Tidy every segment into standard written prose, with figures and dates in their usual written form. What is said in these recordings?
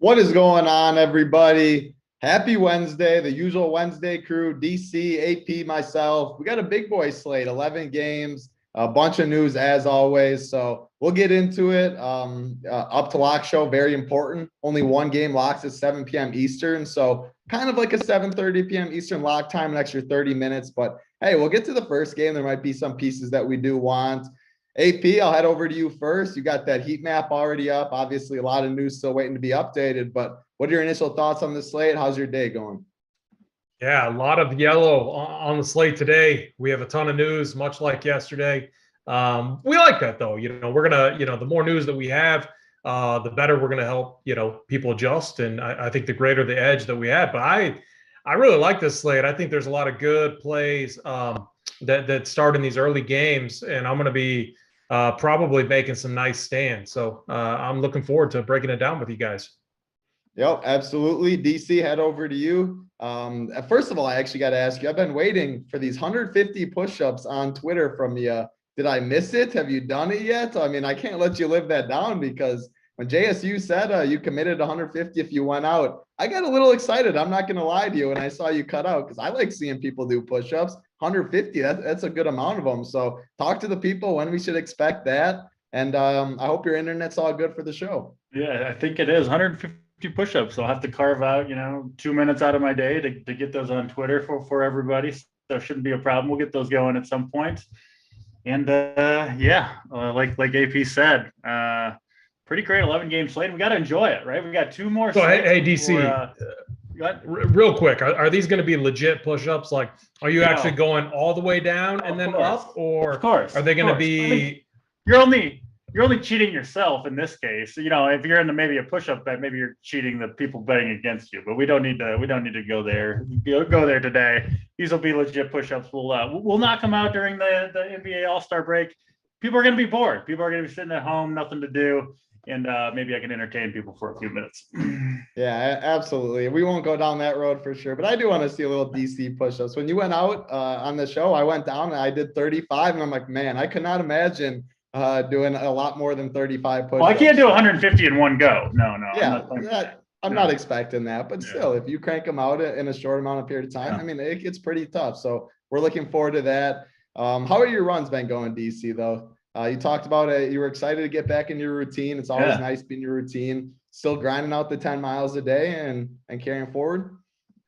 What is going on, everybody? Happy Wednesday, the usual Wednesday crew, DC, AP, myself. We got a big boy slate, 11 games, a bunch of news as always. So we'll get into it. Up to lock show, very important. Only one game locks at 7 p.m. Eastern. So kind of like a 7:30 p.m. Eastern lock time, an extra 30 minutes. But hey, we'll get to the first game. There might be some pieces that we do want. AP, I'll head over to you first. You got that heat map already up. Obviously, a lot of news still waiting to be updated, but what are your initial thoughts on the slate? How's your day going? Yeah, a lot of yellow on the slate today. We have a ton of news, much like yesterday. We like that though. We're gonna, the more news that we have, the better we're gonna help, people adjust. And I think the greater the edge that we had. But I really like this slate. I think there's a lot of good plays that start in these early games, and I'm gonna be probably making some nice stands. So I'm looking forward to breaking it down with you guys. Yep, absolutely. DC, head over to you. First of all, I actually got to ask you, I've been waiting for these 150 push-ups on Twitter from you. Did I miss it? Have you done it yet? I mean, I can't let you live that down because when JSU said you committed 150 if you went out, I got a little excited. I'm not going to lie to you when I saw you cut out because I like seeing people do push-ups. 150, that's a good amount of them. So talk to the people when we should expect that. And I hope your internet's all good for the show. Yeah, I think it is 150 push-ups. I'll have to carve out, 2 minutes out of my day to get those on Twitter for everybody. So it shouldn't be a problem. We'll get those going at some point. And like AP said, pretty great 11-game slate. We got to enjoy it, right? We got two more. So hey, DC, real quick, are these going to be legit push-ups? Like, are you actually going all the way down and then up, or of course, are they going to be? I mean, you're only cheating yourself in this case. If you're into maybe a push-up bet, maybe you're cheating the people betting against you. But we don't need to go there. Go there today. These will be legit push-ups. We'll knock them out during the NBA All-Star break. People are going to be bored. People are going to be sitting at home, nothing to do, and maybe I can entertain people for a few minutes. Yeah, absolutely. We won't go down that road for sure, but I do want to see a little DC push-ups. When you went out on the show, I went down and I did 35, and I'm like, man, I could not imagine doing a lot more than 35 push-ups. Well, I can't do 150 in one go. No. Yeah, I'm not expecting that, but still, if you crank them out in a short amount of period of time, I mean, it gets pretty tough. So we're looking forward to that. How are your runs been going, DC, though? You talked about it. You were excited to get back in your routine. It's always nice being your routine. Still grinding out the 10 miles a day and carrying forward.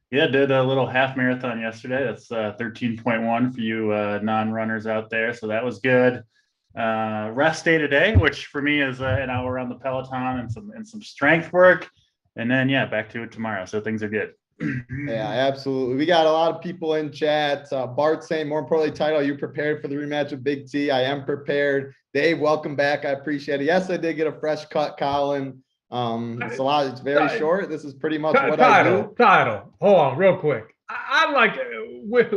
Yeah, did a little half marathon yesterday. That's 13.1 for you non-runners out there. So that was good. Rest day today, which for me is an hour on the Peloton and some strength work. And then, back to it tomorrow. So things are good. Yeah, absolutely. We got a lot of people in chat. Bart saying, more importantly, title, are you prepared for the rematch with Big T? I am prepared. Dave, welcome back. I appreciate it. Yes, I did get a fresh cut, Colin. It's very short. This is pretty much what I do. Title. Hold on, real quick. I like with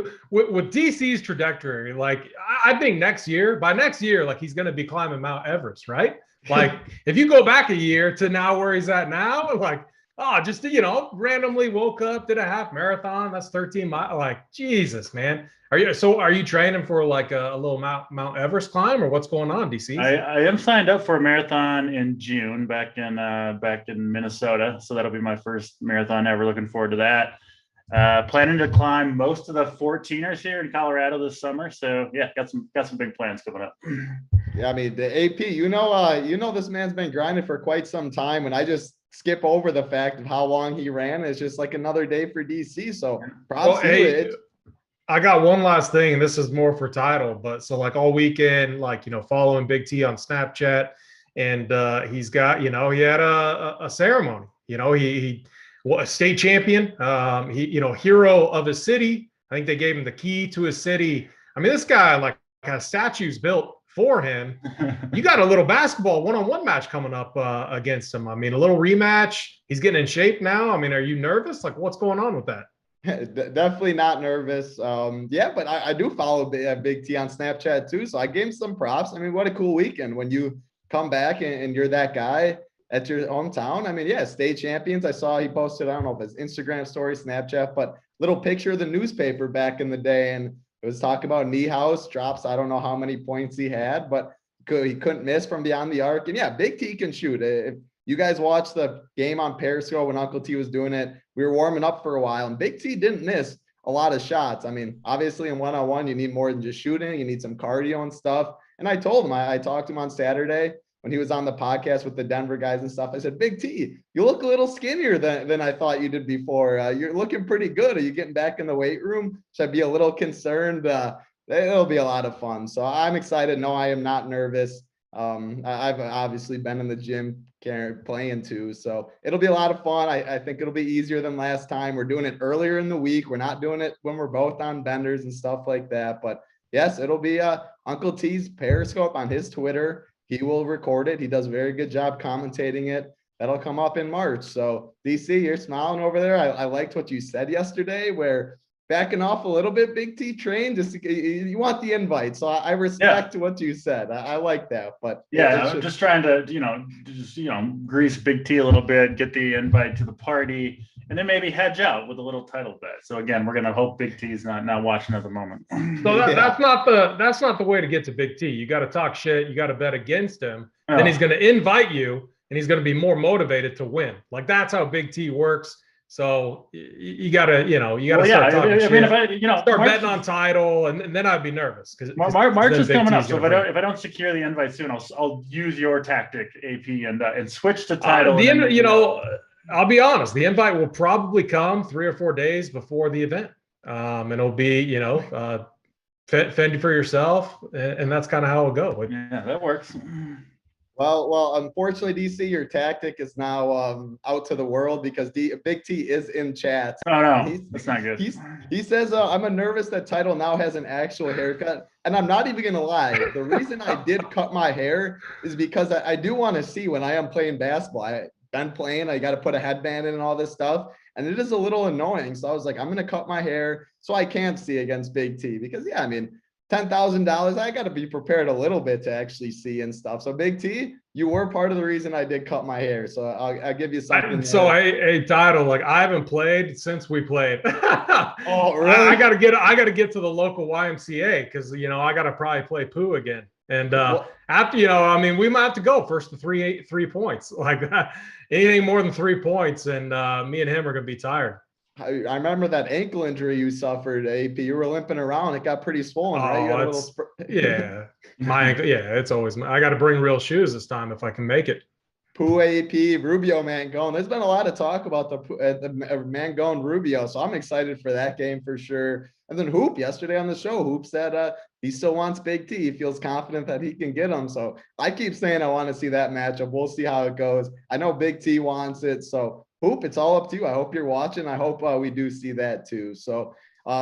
DC's trajectory. Like, I think by next year, like he's going to be climbing Mount Everest, right? Like, if you go back a year to now where he's at now, like, just randomly woke up, did a half marathon. That's 13 miles. Like, Jesus, man. Are you training for like a little Mount Everest climb, or what's going on, DC? I am signed up for a marathon in June back in Minnesota. So that'll be my first marathon ever. Looking forward to that. Planning to climb most of the 14ers here in Colorado this summer. So got some big plans coming up. Yeah, I mean, the AP, this man's been grinding for quite some time, and I just skip over the fact of how long he ran. It's just like another day for DC. So props to it. I got one last thing, and this is more for title, but so like all weekend, like, following Big T on Snapchat, and he's got, he had a ceremony, he a state champion, hero of his city. I think they gave him the key to his city. I mean, this guy like has statues built for him. You got a little basketball one-on-one match coming up against him. I mean, a little rematch. He's getting in shape now. I mean, are you nervous? Like, what's going on with that? Definitely not nervous. But I do follow Big T on Snapchat too. So I gave him some props. I mean, what a cool weekend when you come back and you're that guy at your hometown. I mean, state champions. I saw he posted, I don't know if it's Instagram story, Snapchat, but little picture of the newspaper back in the day. And it was talking about Niehaus drops. I don't know how many points he had, but he couldn't miss from beyond the arc. And Big T can shoot. you guys watched the game on Periscope when Uncle T was doing it. We were warming up for a while, and Big T didn't miss a lot of shots. I mean, obviously in one-on-one, you need more than just shooting. You need some cardio and stuff. And I told him, I talked to him on Saturday when he was on the podcast with the Denver guys and stuff. I said, Big T, you look a little skinnier than I thought you did before. You're looking pretty good. Are you getting back in the weight room? Should I be a little concerned? It'll be a lot of fun. So I'm excited. No, I am not nervous. I've obviously been in the gym playing too. So it'll be a lot of fun. I think it'll be easier than last time. We're doing it earlier in the week. We're not doing it when we're both on benders and stuff like that. But yes, it'll be Uncle T's Periscope on his Twitter. He will record it. He does a very good job commentating it. That'll come up in March. So DC, you're smiling over there. I liked what you said yesterday, where backing off a little bit, Big T train, just you want the invite. So I respect what you said. I like that. But yeah, I'm just trying to, grease Big T a little bit, get the invite to the party, and then maybe hedge out with a little title bet. So again, we're gonna hope Big T's not watching at the moment. So that's not the way to get to Big T. You got to talk shit. You got to bet against him. Oh. Then he's going to invite you, and he's going to be more motivated to win. Like that's how Big T works. So you gotta start talking shit. If I start betting on title, and then I'd be nervous because March is coming up. So if I don't secure the invite soon, I'll use your tactic, AP, and switch to title. I'll be honest. The invite will probably come 3 or 4 days before the event, and it'll be fend for yourself, and that's kind of how it'll go. Yeah, that works. Well, unfortunately, DC, your tactic is now out to the world because Big T is in chat. Oh, no, that's not good. He says, I'm nervous that title now has an actual haircut. And I'm not even going to lie. The reason I did cut my hair is because I do want to see when I am playing basketball. I've been playing, I got to put a headband in and all this stuff. And it is a little annoying. So I was like, I'm going to cut my hair so I can't see against Big T because, yeah, I mean, $10,000, I got to be prepared a little bit to actually see and stuff. So Big T, you were part of the reason I did cut my hair. So I'll give you something. So a title, like I haven't played since we played. Oh, really? I got to get to the local YMCA because, I got to probably play poo again. And after, we might have to go first to 3 points, like anything more than 3 points. And me and him are going to be tired. I remember that ankle injury you suffered, AP. You were limping around. It got pretty swollen, right? Yeah. My ankle. Yeah, it's always. I got to bring real shoes this time if I can make it. Pooh AP, Rubio Mangone. There's been a lot of talk about the Mangone Rubio, so I'm excited for that game for sure. And then Hoop yesterday on the show, Hoop said he still wants Big T. He feels confident that he can get him. So I keep saying I want to see that matchup. We'll see how it goes. I know Big T wants it, so Hoop, it's all up to you. I hope you're watching. I hope we do see that too. So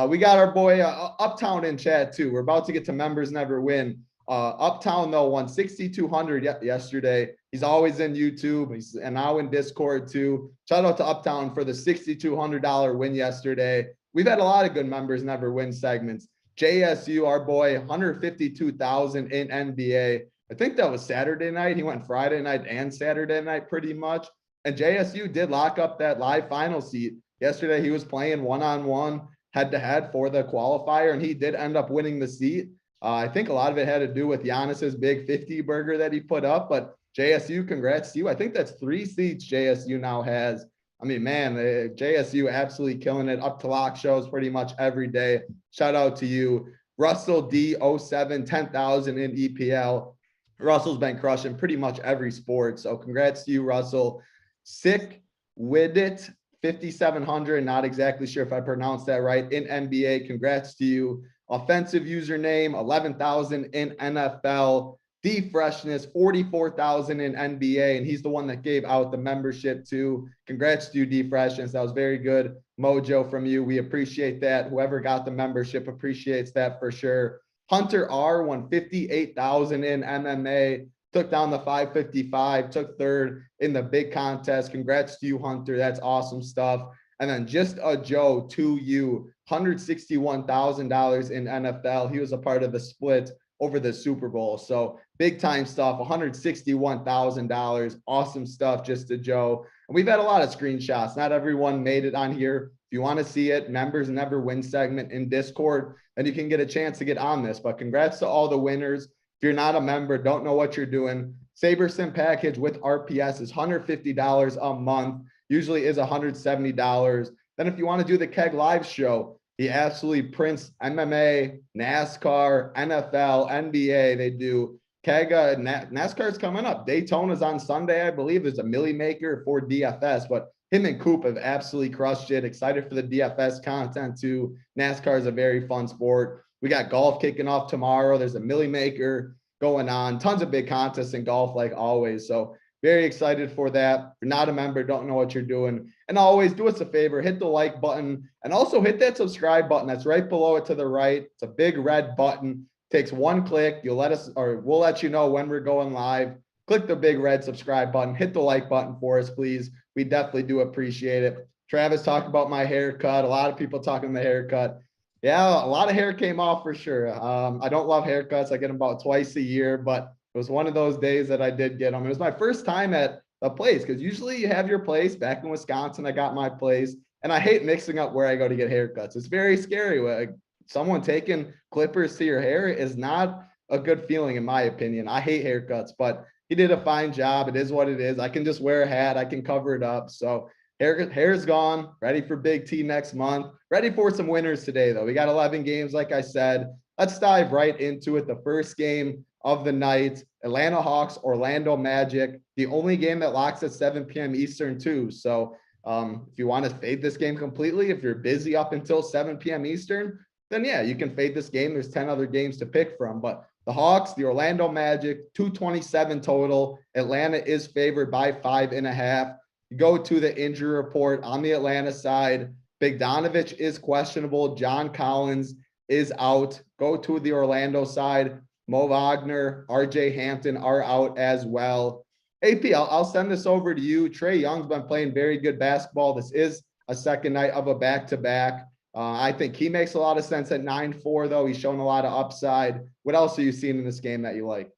we got our boy Uptown in chat too. We're about to get to members never win. Uptown though won 6,200 yesterday. He's always in YouTube. And now in Discord too. Shout out to Uptown for the $6,200 win yesterday. We've had a lot of good members never win segments. JSU, our boy, 152,000 in NBA. I think that was Saturday night. He went Friday night and Saturday night pretty much. And JSU did lock up that live final seat. Yesterday, he was playing one-on-one, head-to-head for the qualifier, and he did end up winning the seat. I think a lot of it had to do with Giannis's big 50 burger that he put up. But JSU, congrats to you. I think that's 3 seats JSU now has. I mean, man, JSU absolutely killing it. Up to lock shows pretty much every day. Shout out to you. Russell D07, 10,000 in EPL. Russell's been crushing pretty much every sport. So congrats to you, Russell. Sick with it, 5,700. Not exactly sure if I pronounced that right. In NBA, congrats to you. Offensive username, 11,000 in NFL. D Freshness, 44,000 in NBA, and he's the one that gave out the membership too. Congrats to you, D Freshness. That was very good mojo from you. We appreciate that. Whoever got the membership appreciates that for sure. Hunter R won 58,000 in MMA. Took down the 555, took third in the big contest. Congrats to you, Hunter. That's awesome stuff. And then just a Joe to you, $161,000 in NFL. He was a part of the split over the Super Bowl. So big time stuff, $161,000. Awesome stuff, just a Joe. And we've had a lot of screenshots. Not everyone made it on here. If you want to see it, members never win segment in Discord, then you can get a chance to get on this. But congrats to all the winners. If you're not a member, don't know what you're doing, SaberSim package with RPS is $150 a month. Usually is $170. Then if you want to do the Keg Live show, he absolutely prints MMA, NASCAR, NFL, NBA. They do Keg. NASCAR's coming up. Daytona's on Sunday, I believe. There's a Millie Maker for DFS, but him and Coop have absolutely crushed it. Excited for the DFS content too. NASCAR is a very fun sport. We got golf kicking off tomorrow. There's a Millie Maker going on. Tons of big contests in golf like always. So very excited for that. If you're not a member, don't know what you're doing. And always do us a favor, hit the like button and also hit that subscribe button. That's right below it to the right. It's a big red button. Takes one click. You'll let us, or we'll let you know when we're going live. Click the big red subscribe button. Hit the like button for us, please. We definitely do appreciate it. Travis talked about my haircut. A lot of people talking the haircut. Yeah, a lot of hair came off for sure. I don't love haircuts. I get them about twice a year, but it was one of those days that I did get them. It was my first time at a place because usually you have your place. Back in Wisconsin, I got my place, and I hate mixing up where I go to get haircuts. It's very scary. Someone taking clippers to your hair is not a good feeling, in my opinion. I hate haircuts, but he did a fine job. It is what it is. I can just wear a hat. I can cover it up. So hair's gone. Ready for Big T next month. Ready for some winners today, though. We got 11 games, like I said. Let's dive right into it. The first game of the night, Atlanta Hawks, Orlando Magic. The only game that locks at 7 p.m. Eastern, too. So if you want to fade this game completely, if you're busy up until 7 p.m. Eastern, then yeah, you can fade this game. There's 10 other games to pick from. But the Hawks, the Orlando Magic, 227 total. Atlanta is favored by 5.5. You go to the injury report on the Atlanta side. Bogdanovich is questionable. John Collins is out. Go to the Orlando side. Mo Wagner, RJ Hampton are out as well. AP, I'll send this over to you. Trae Young's been playing very good basketball. This is a second night of a back-to-back. I think he makes a lot of sense at 9-4, though. He's shown a lot of upside. What else are you seeing in this game that you like?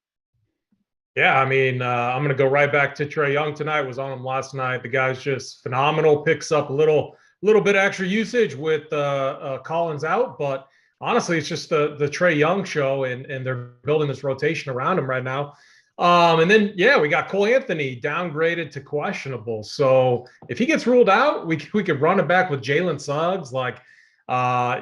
Yeah, I mean, I'm going to go right back to Trae Young tonight. Was on him last night. The guy's just phenomenal. Picks up a little bit extra usage with Collins out, but honestly, it's just the Trae Young show, and they're building this rotation around him right now. And then, yeah, we got Cole Anthony downgraded to questionable. So if he gets ruled out, we could run it back with Jalen Suggs. Like,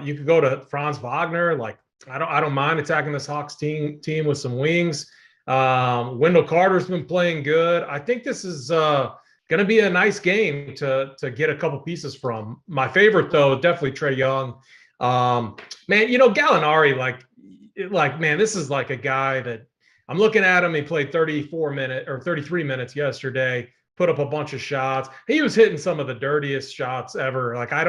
you could go to Franz Wagner. Like, I don't mind attacking this Hawks team with some wings. Wendell Carter's been playing good. I think this is going to be a nice game to get a couple pieces from. My favorite, though, definitely Trae Young. Man, you know, Gallinari, like, man, this is like a guy that I'm looking at him. He played 33 minutes yesterday, put up a bunch of shots. He was hitting some of the dirtiest shots ever. Like, I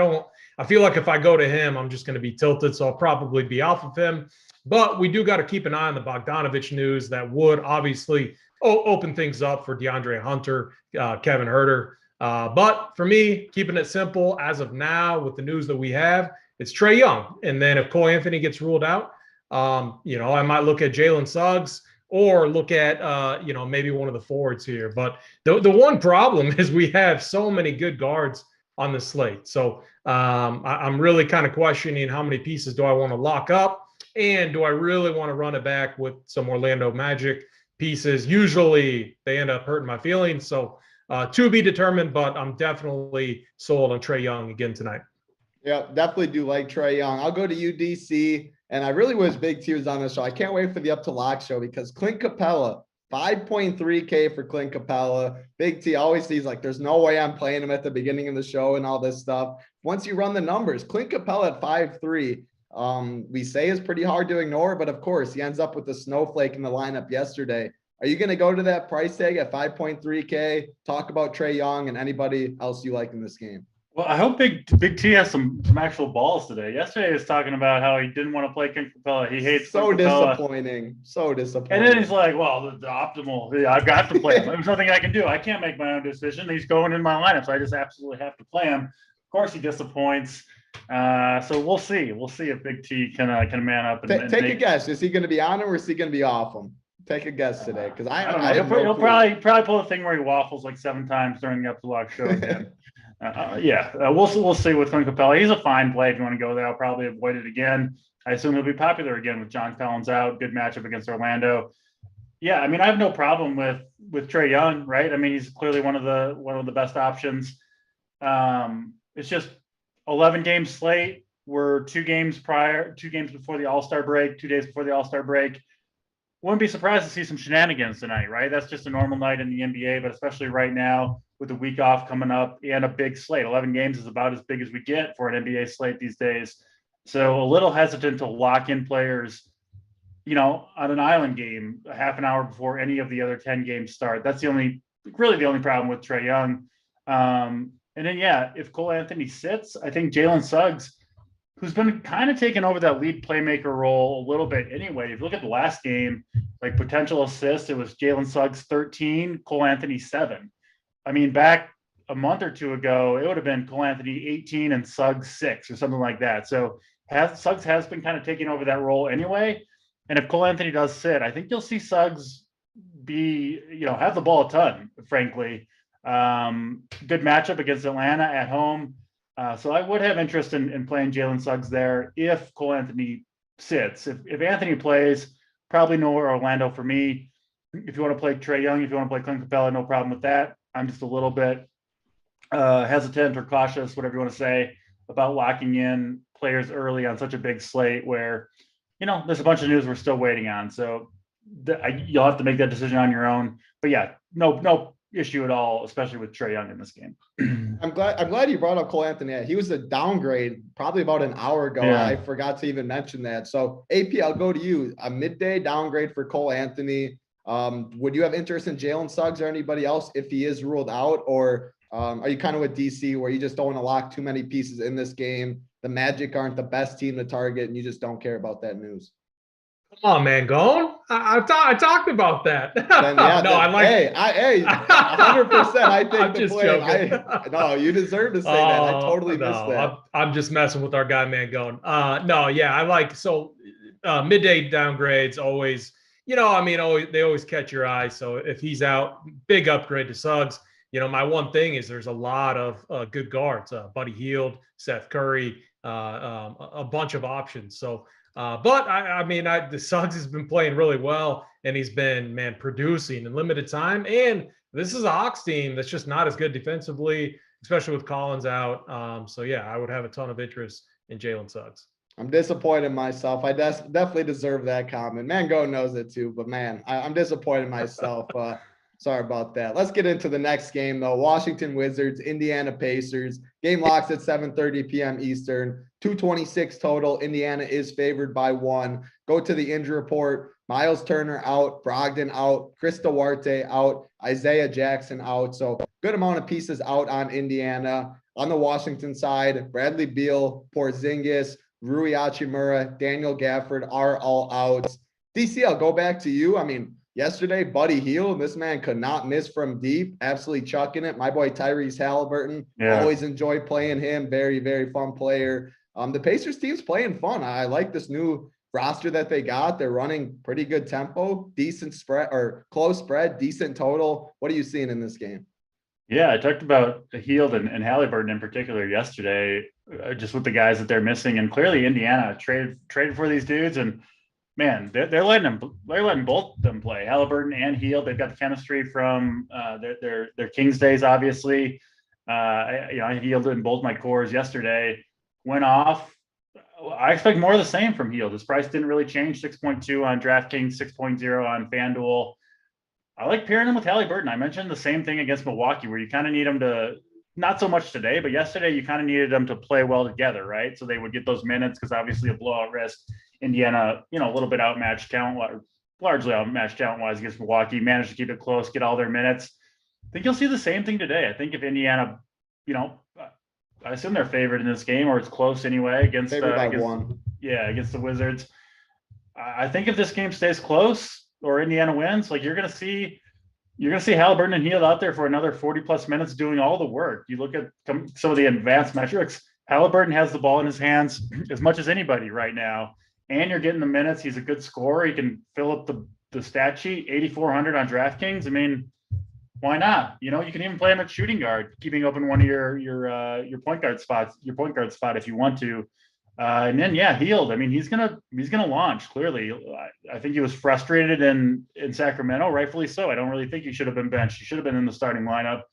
feel like if I go to him, I'm just going to be tilted. So I'll probably be off of him. But we do got to keep an eye on the Bogdanovich news that would obviously open things up for DeAndre Hunter, Kevin Huerter. But for me, keeping it simple as of now with the news that we have, it's Trae Young. And then if Cole Anthony gets ruled out, you know, I might look at Jalen Suggs or look at, you know, maybe one of the forwards here. But the one problem is we have so many good guards on the slate. So I'm really kind of questioning how many pieces do I want to lock up, and do I really want to run it back with some Orlando Magic pieces? Usually they end up hurting my feelings. So to be determined, but I'm definitely sold on Trae Young again tonight. Yeah, definitely do like Trae Young. I'll go to UDC, and I really wish Big T was on the show. I can't wait for the Up to Lock show because Clint Capella, 5.3K for Clint Capella. Big T always sees like, there's no way I'm playing him at the beginning of the show and all this stuff. Once you run the numbers, Clint Capella at 5.3, we say is pretty hard to ignore, but of course he ends up with the snowflake in the lineup yesterday. Are you going to go to that price tag at 5.3K? Talk about Trae Young and anybody else you like in this game. Well, I hope Big T has some actual balls today. Yesterday he was talking about how he didn't want to play Clint Capella. He hates so disappointing. So disappointing. And then he's like, well, the optimal, I've got to play him. There's nothing I can do. I can't make my own decision. He's going in my lineup, so I just absolutely have to play him. Of course he disappoints. So we'll see. We'll see if Big T can man up. And take a guess. Is he going to be on him or is he going to be off him? Take a guess today, because I don't know. He'll probably pull the thing where he waffles like 7 times during the Up to Lock show again. We'll see with Clint Capella. He's a fine play if you want to go there. I'll probably avoid it again. I assume he'll be popular again with John Collins out. Good matchup against Orlando. Yeah, I mean, I have no problem with Trae Young, right? I mean, he's clearly one of the best options. It's just 11 game slate. We're 2 games before the All-Star break, 2 days before the All-Star break. Wouldn't be surprised to see some shenanigans tonight, right? That's just a normal night in the NBA, but especially right now with the week off coming up and a big slate. 11 games is about as big as we get for an NBA slate these days. So a little hesitant to lock in players, on an island game a half an hour before any of the other 10 games start. That's really the only problem with Trae Young. And then, yeah, if Cole Anthony sits, I think Jalen Suggs, who's been kind of taking over that lead playmaker role a little bit anyway. If you look at the last game, like potential assists, it was Jalen Suggs 13, Cole Anthony 7. I mean, back a month or two ago, it would have been Cole Anthony 18 and Suggs 6 or something like that. So Suggs has been kind of taking over that role anyway. And if Cole Anthony does sit, I think you'll see Suggs have the ball a ton, frankly. Good matchup against Atlanta at home. So I would have interest in playing Jalen Suggs there if Cole Anthony sits. If Anthony plays, probably no Orlando for me. If you want to play Trae Young, if you want to play Clint Capella, no problem with that. I'm just a little bit hesitant or cautious, whatever you want to say, about locking in players early on such a big slate where, there's a bunch of news we're still waiting on. So you'll have to make that decision on your own. But yeah, no issue at all, especially with Trae Young in this game. I'm glad you brought up Cole Anthony. He was a downgrade probably about an hour ago. Yeah. I forgot to even mention that. So AP, I'll go to you. A midday downgrade for Cole Anthony. Would you have interest in Jalen Suggs or anybody else if he is ruled out? Or are you kind of with DC where you just don't want to lock too many pieces in this game? The Magic aren't the best team to target and you just don't care about that news. Come on, man, Gone. I talked about that. Then, yeah, no, I like. Hey, 100%. I take I'm the just blame. joking. No, you deserve to say that. I totally missed that. I'm just messing with our guy, man, Gone. No, yeah, I like midday downgrades always. They always catch your eye. So if he's out, big upgrade to Suggs. My one thing is there's a lot of good guards. Buddy Hield, Seth Curry, a bunch of options. So. But the Suggs has been playing really well, and he's been, producing in limited time. And this is a Hawks team that's just not as good defensively, especially with Collins out. So yeah, I would have a ton of interest in Jalen Suggs. I'm disappointed in myself. I definitely deserve that comment. Mango knows it too, but man, I'm disappointed in myself. Sorry about that. Let's get into the next game, though. Washington Wizards, Indiana Pacers. Game locks at 7:30 p.m. Eastern. 226 total. Indiana is favored by 1. Go to the injury report. Miles Turner out. Brogdon out. Chris Duarte out. Isaiah Jackson out. So good amount of pieces out on Indiana. On the Washington side, Bradley Beal, Porzingis, Rui Hachimura, Daniel Gafford are all out. DC, I'll go back to you. Yesterday, Buddy Hield, this man could not miss from deep, absolutely chucking it. My boy Tyrese Halliburton, always enjoy playing him. Very, very fun player. The Pacers team's playing fun. I like this new roster that they got. They're running pretty good tempo, decent spread or close spread, decent total. What are you seeing in this game? Yeah, I talked about Hield and Halliburton in particular yesterday, just with the guys that they're missing. And clearly Indiana traded for these dudes, and man, they're letting both of them play. Halliburton and Hield, they've got the chemistry from their Kings days, obviously. I Hield in both my cores yesterday. Went off. I expect more of the same from Hield. His price didn't really change. 6.2 on DraftKings, 6.0 on FanDuel. I like pairing him with Halliburton. I mentioned the same thing against Milwaukee, where you kind of need him to, not so much today, but yesterday you kind of needed them to play well together, right? So they would get those minutes because obviously a blowout risk. Indiana, a little bit outmatched largely outmatched talent-wise against Milwaukee, managed to keep it close, get all their minutes. I think you'll see the same thing today. I think if Indiana, I assume they're favored in this game, or it's close anyway against the Wizards. I think if this game stays close or Indiana wins, you're gonna see Halliburton and Hield out there for another 40+ minutes doing all the work. You look at some of the advanced metrics. Halliburton has the ball in his hands as much as anybody right now, and you're getting the minutes. He's a good scorer. He can fill up the stat sheet. 8,400 on DraftKings. Why not? You can even play him at shooting guard, keeping open one of your point guard spots, your point guard spot if you want to. And then Hield. I mean, he's gonna launch clearly. I think he was frustrated in Sacramento, rightfully so. I don't really think he should have been benched. He should have been in the starting lineup,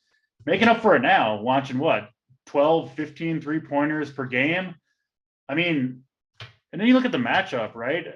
making up for it now, launching what 12, 15 3-pointers per game. I mean, and then you look at the matchup, right,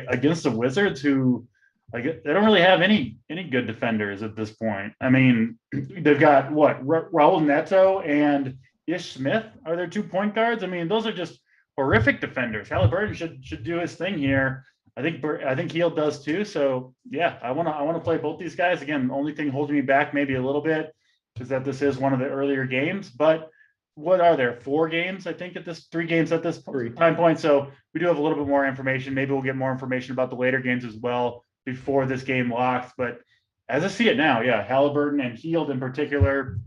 against the Wizards, who like they don't really have any good defenders at this point. I mean, they've got what Raul Neto and Ish Smith are their 2 point guards. I mean, those are just horrific defenders. Halliburton should do his thing here. I think Hield does too. So yeah, I want to play both these guys. Again, the only thing holding me back maybe a little bit is that this is one of the earlier games. But what are there? 4 games, I think, at this 3 games at this time point. So we do have a little bit more information. Maybe we'll get more information about the later games as well before this game locks. But as I see it now, yeah, Halliburton and Hield in particular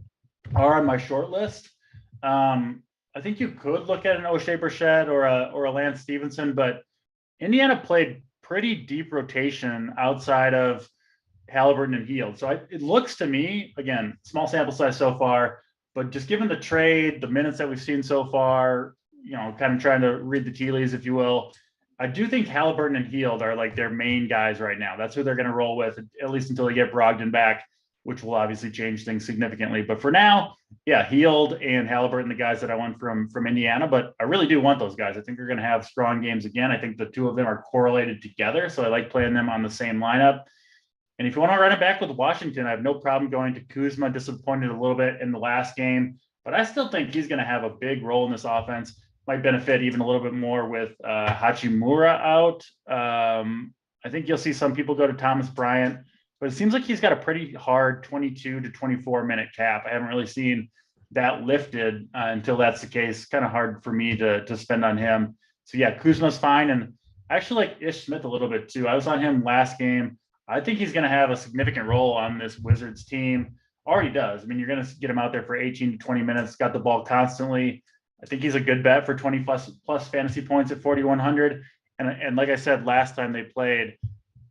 are on my short list. I think you could look at an O'Shea Brissett or a Lance Stevenson, but Indiana played pretty deep rotation outside of Halliburton and Hield. So it looks to me, again, small sample size so far, but just given the trade, the minutes that we've seen so far, kind of trying to read the tea leaves, if you will, I do think Halliburton and Hield are like their main guys right now. That's who they're going to roll with, at least until they get Brogdon back, which will obviously change things significantly. But for now, yeah, Hield and Halliburton, the guys that I want from Indiana, but I really do want those guys. I think they're going to have strong games again. I think the 2 of them are correlated together, so I like playing them on the same lineup. And if you want to run it back with Washington, I have no problem going to Kuzma. Disappointed a little bit in the last game, but I still think he's going to have a big role in this offense. Might benefit even a little bit more with Hachimura out. I think you'll see some people go to Thomas Bryant, but it seems like he's got a pretty hard 22 to 24 minute cap. I haven't really seen that lifted until that's the case. Kind of hard for me to spend on him. So yeah, Kuzma's fine. And I actually like Ish Smith a little bit too. I was on him last game. I think he's going to have a significant role on this Wizards team. Already does. I mean, you're going to get him out there for 18 to 20 minutes, got the ball constantly. I think he's a good bet for 20 plus fantasy points at 4,100. And like I said, last time they played,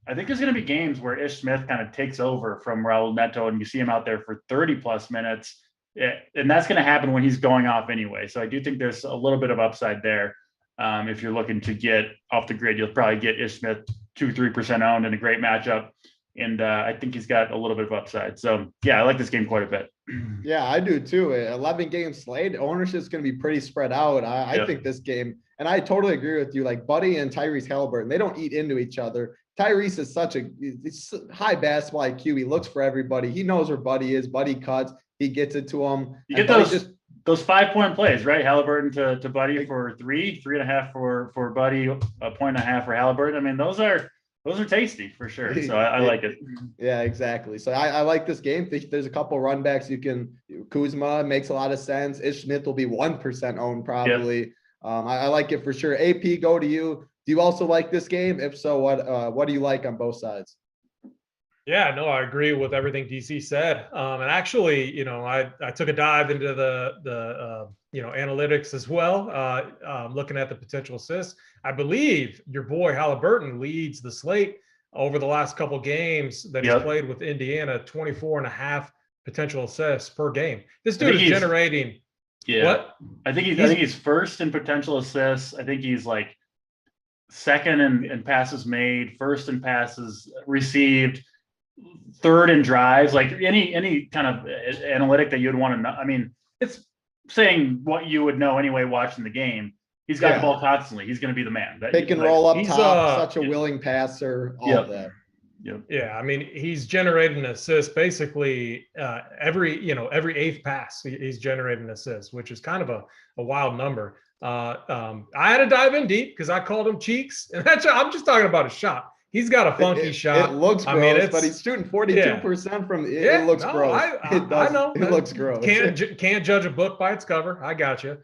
I think there's going to be games where Ish Smith kind of takes over from Raul Neto and you see him out there for 30 plus minutes. And that's going to happen when he's going off anyway. So I do think there's a little bit of upside there. If you're looking to get off the grid, you'll probably get Ish Smith 2-3% owned in a great matchup. And I think he's got a little bit of upside. So yeah, I like this game quite a bit. Yeah, I do too. 11 game slate, ownership is going to be pretty spread out. I think this game, and I totally agree with you, like Buddy and Tyrese Halliburton, they don't eat into each other. Tyrese is such a high basketball IQ. He looks for everybody. He knows where Buddy is. Buddy cuts. He gets it to him. You get those 5-point plays, right? Halliburton to Buddy for 3.5 for Buddy, 1.5 for Halliburton. I mean, those are tasty for sure. So I like it. Yeah, exactly. So I like this game. There's a couple run backs you can. Kuzma makes a lot of sense. Ish Smith will be 1% owned probably. Yep. I like it for sure. AP, go to you. Do you also like this game? If so, what do you like on both sides? Yeah, no, I agree with everything DC said. And actually, I took a dive into the analytics as well, looking at the potential assists. I believe your boy Halliburton leads the slate over the last couple games that he's played with Indiana, 24.5 potential assists per game. This dude is generating. Yeah, what? I think he's first in potential assists. I think he's like second in passes made, first in passes received, third in drives. Like any kind of analytic that you'd want to know. I mean, it's saying what you would know anyway watching the game. He's got the ball constantly. He's going to be the man. Pick and roll up top, such a willing passer, all of that. Yep. Yeah, I mean, he's generating assists basically every 8th pass. He's generating assists, which is kind of a wild number. I had to dive in deep because I called him cheeks, and I'm just talking about a shot. He's got a funky shot. It looks gross, but he's shooting 42% from it. It looks gross. I know. It looks gross. Can't judge a book by its cover. I got you.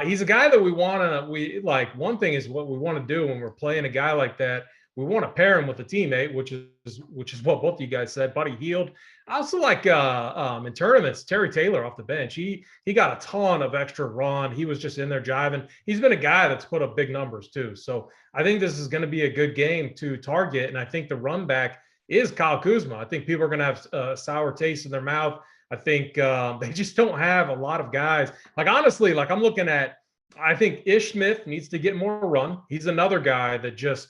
He's a guy that one thing is what we want to do when we're playing a guy like that. We want to pair him with a teammate, which is what both of you guys said. Buddy Hield. I also like in tournaments, Terry Taylor off the bench. He got a ton of extra run. He was just in there jiving. He's been a guy that's put up big numbers too. So I think this is going to be a good game to target. And I think the run back is Kyle Kuzma. I think people are going to have a sour taste in their mouth. I think they just don't have a lot of guys. Like, honestly, like I'm looking at I think Ish Smith needs to get more run. He's another guy that just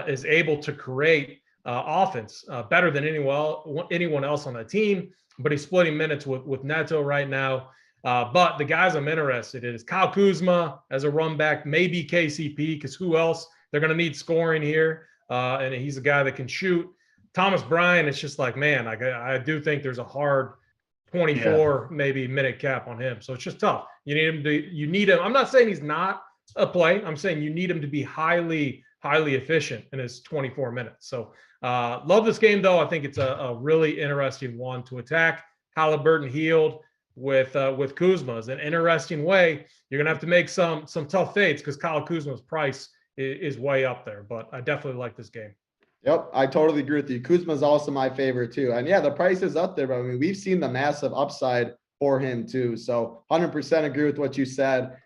is able to create offense better than anyone else on the team. But he's splitting minutes with Neto right now. But the guys I'm interested in is Kyle Kuzma as a run back, maybe KCP, because who else? They're going to need scoring here. And he's a guy that can shoot. Thomas Bryant, it's just like, man, I do think there's a hard 24 maybe minute cap on him. So it's just tough. You need him. I'm not saying he's not a play. I'm saying you need him to be highly efficient in his 24 minutes. So love this game though. I think it's a really interesting one to attack. Halliburton healed with Kuzma is an interesting way. You're gonna have to make some tough fades because Kyle Kuzma's price is way up there, but I definitely like this game. Yep, I totally agree with you. Kuzma's also my favorite too. And yeah, the price is up there, but I mean, we've seen the massive upside for him too. So 100% agree with what you said.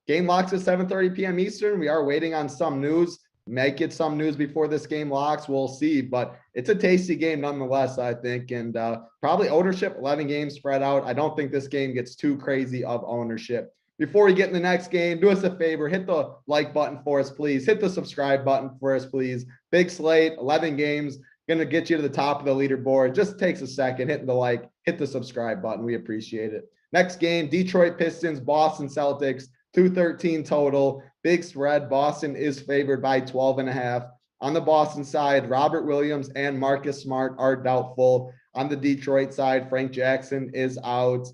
Game locks at 7:30 p.m. Eastern. We are waiting on some news. Might get some news before this game locks. We'll see, but it's a tasty game nonetheless, I think. And probably ownership, 11 games spread out. I don't think this game gets too crazy of ownership. Before we get in the next game, do us a favor, hit the like button for us, please. Hit the subscribe button for us, please. Big slate, 11 games, going to get you to the top of the leaderboard. Just takes a second, hitting the like, hit the subscribe button. We appreciate it. Next game, Detroit Pistons, Boston Celtics, 213 total. Big spread. Boston is favored by 12.5. On the Boston side, Robert Williams and Marcus Smart are doubtful. On the Detroit side, Frank Jackson is out.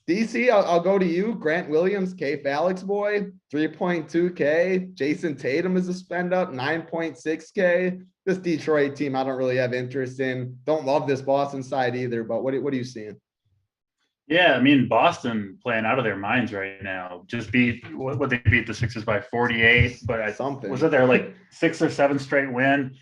DC, I'll go to you. Grant Williams, K. Alex boy, 3.2K. Jason Tatum is a spend up, 9.6K. This Detroit team, I don't really have interest in. Don't love this Boston side either, but what are you seeing? Yeah, I mean, Boston playing out of their minds right now. Just beat what they beat the Sixers by 48, but Something. Was it their like 6 or 7 straight win?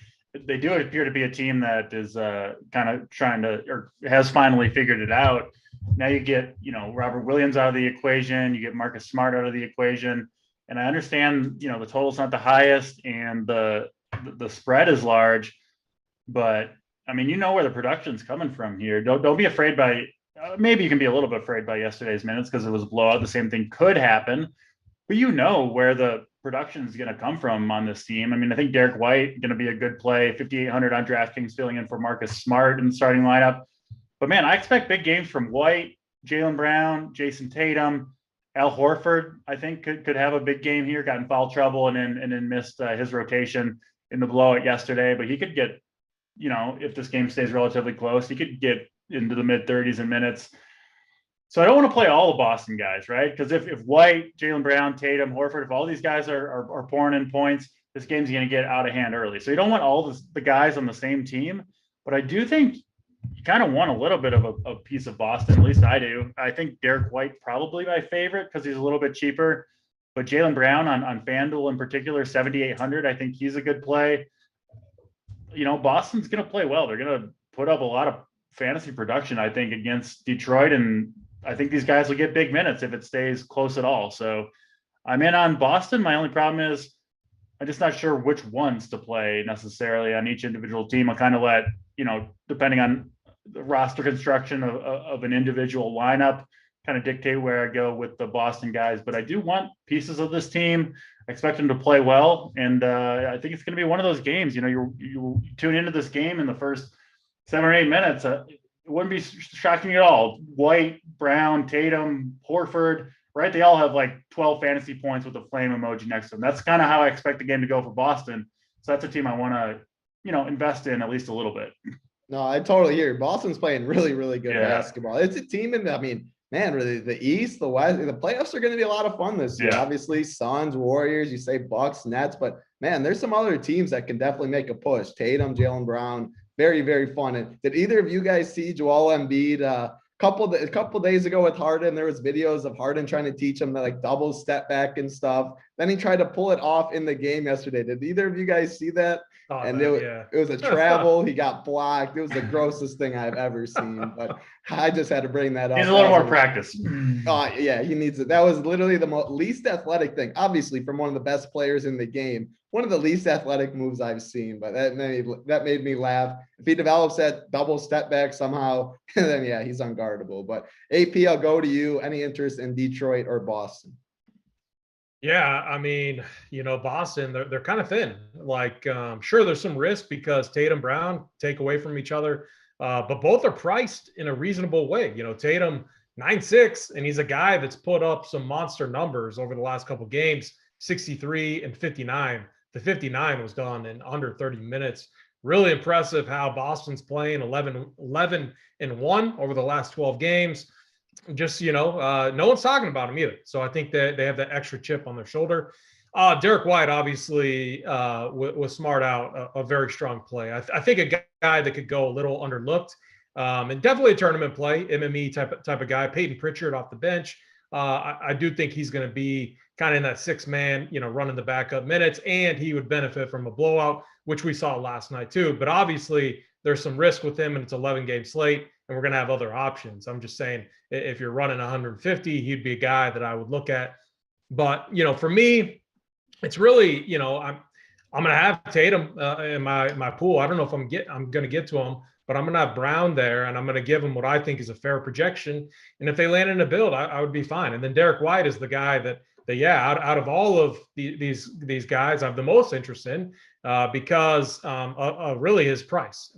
They do appear to be a team that is kind of trying to, or has finally figured it out. Now you get, Robert Williams out of the equation, you get Marcus Smart out of the equation. And I understand, the total's not the highest and the spread is large, but I mean, where the production's coming from here. Don't be afraid by, maybe you can be a little bit afraid by yesterday's minutes because it was a blowout. The same thing could happen, but where the production is going to come from on this team. I mean, I think Derek White going to be a good play, 5,800 on DraftKings, filling in for Marcus Smart in the starting lineup. But man, I expect big games from White, Jaylen Brown, Jason Tatum, Al Horford. I think could have a big game here. Got in foul trouble and then missed his rotation in the blowout yesterday. But he could get, if this game stays relatively close, he could get into the mid 30s in minutes. So I don't want to play all the Boston guys, right? Because if White, Jaylen Brown, Tatum, Horford, if all these guys are pouring in points, this game's going to get out of hand early. So you don't want all the guys on the same team. But I do think you kind of want a little bit of a piece of Boston. At least I do. I think Derek White probably my favorite because he's a little bit cheaper. But Jaylen Brown on FanDuel in particular, 7,800. I think he's a good play. Boston's going to play well. They're going to put up a lot of fantasy production, I think, against Detroit. And I think these guys will get big minutes if it stays close at all. So I'm in on Boston. My only problem is I'm just not sure which ones to play necessarily on each individual team. I'll kind of let, depending on the roster construction of an individual lineup, kind of dictate where I go with the Boston guys. But I do want pieces of this team. I expect them to play well. And I think it's going to be one of those games, you tune into this game in the first 7 or 8 minutes. It wouldn't be shocking at all. White, Brown, Tatum, Horford, right? They all have like 12 fantasy points with a flame emoji next to them. That's kind of how I expect the game to go for Boston. So that's a team I want to, invest in at least a little bit. No, I totally hear. Boston's playing really, really good basketball. It's a team really the East, the West, the playoffs are going to be a lot of fun this year. Obviously, Suns, Warriors, you say Bucks, Nets, but man, there's some other teams that can definitely make a push. Tatum, Jaylen Brown, very, very fun. And did either of you guys see Joel Embiid a couple days ago with Harden? There was videos of Harden trying to teach him like double step back and stuff. Then he tried to pull it off in the game yesterday. Did either of you guys see that? It was a travel. He got blocked. It was the grossest thing I've ever seen. But I just had to bring that up. He's a little more practice. Yeah, he needs it. That was literally the least athletic thing. Obviously, from one of the best players in the game, one of the least athletic moves I've seen. But that made me laugh. If he develops that double step back somehow, then yeah, he's unguardable. But AP, I'll go to you. Any interest in Detroit or Boston? Yeah, I mean, Boston, they're kind of thin. Like, sure, there's some risk because Tatum, Brown take away from each other, but both are priced in a reasonable way. Tatum 9'6", and he's a guy that's put up some monster numbers over the last couple games, 63 and 59. The 59 was done in under 30 minutes. Really impressive how Boston's playing 11 and 1 over the last 12 games. Just no one's talking about him either, so I think that they have that extra chip on their shoulder. Derek White obviously was smart out, a very strong play. I think a guy that could go a little underlooked, and definitely a tournament play, MME type of guy. Peyton Pritchard off the bench. I do think he's going to be kind of in that 6-man, running the backup minutes, and he would benefit from a blowout, which we saw last night too. But obviously there's some risk with him, and it's 11-game slate, and we're going to have other options. I'm just saying, if you're running 150, he'd be a guy that I would look at. But for me, it's really I'm going to have Tatum in my pool. I don't know if I'm going to get to him, but I'm going to have Brown there, and I'm going to give him what I think is a fair projection. And if they land in a build, I would be fine. And then Derek White is the guy that out of all of these guys, I have the most interest in, because really his price,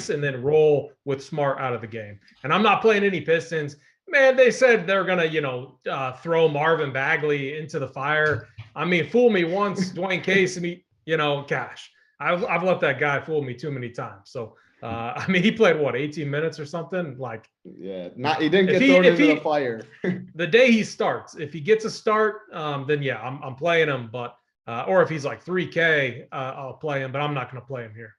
and then roll with Smart out of the game. And I'm not playing any Pistons. Man, they said they're going to, throw Marvin Bagley into the fire. I mean, fool me once, Dwayne Case, and gosh, I've let that guy fool me too many times. So, I mean, he played 18 minutes or something. Like, yeah, he didn't get thrown into the fire. The day he starts, if he gets a start, then yeah, I'm playing him. But or if he's like 3K, I'll play him. But I'm not going to play him here.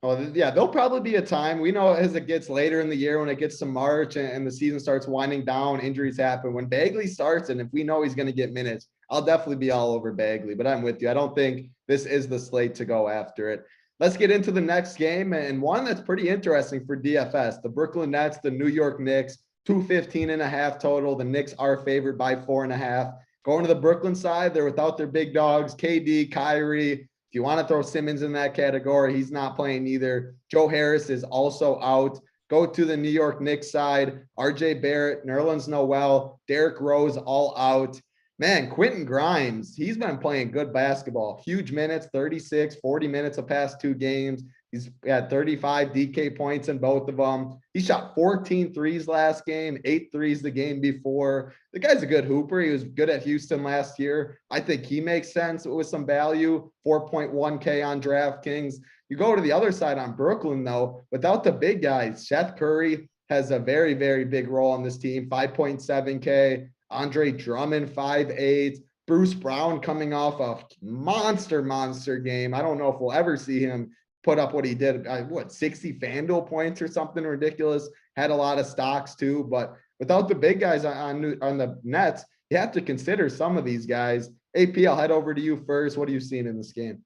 Oh, yeah, there'll probably be a time. We know as it gets later in the year, when it gets to March and the season starts winding down, injuries happen. When Bagley starts, and if we know he's going to get minutes, I'll definitely be all over Bagley. But I'm with you. I don't think this is the slate to go after it. Let's get into the next game, and one that's pretty interesting for DFS. The Brooklyn Nets, the New York Knicks, 215.5 total. The Knicks are favored by 4.5. Going to the Brooklyn side, they're without their big dogs, KD, Kyrie. If you want to throw Simmons in that category, he's not playing either. Joe Harris is also out. Go to the New York Knicks side. RJ Barrett, Nerlens Noel, Derrick Rose all out. Man, Quentin Grimes, he's been playing good basketball. Huge minutes, 36, 40 minutes the past 2 games. He's got 35 DK points in both of them. He shot 14 threes last game, 8 threes the game before. The guy's a good hooper. He was good at Houston last year. I think he makes sense with some value, 4.1K on DraftKings. You go to the other side on Brooklyn, though, without the big guys. Seth Curry has a very, very big role on this team, 5.7K. Andre Drummond, 5'8". Bruce Brown coming off a monster game. I don't know if we'll ever see him put up what he did, 60 FanDuel points or something ridiculous. Had a lot of stocks too, but without the big guys on the Nets, you have to consider some of these guys. AP, I'll head over to you first. What are you seeing in this game?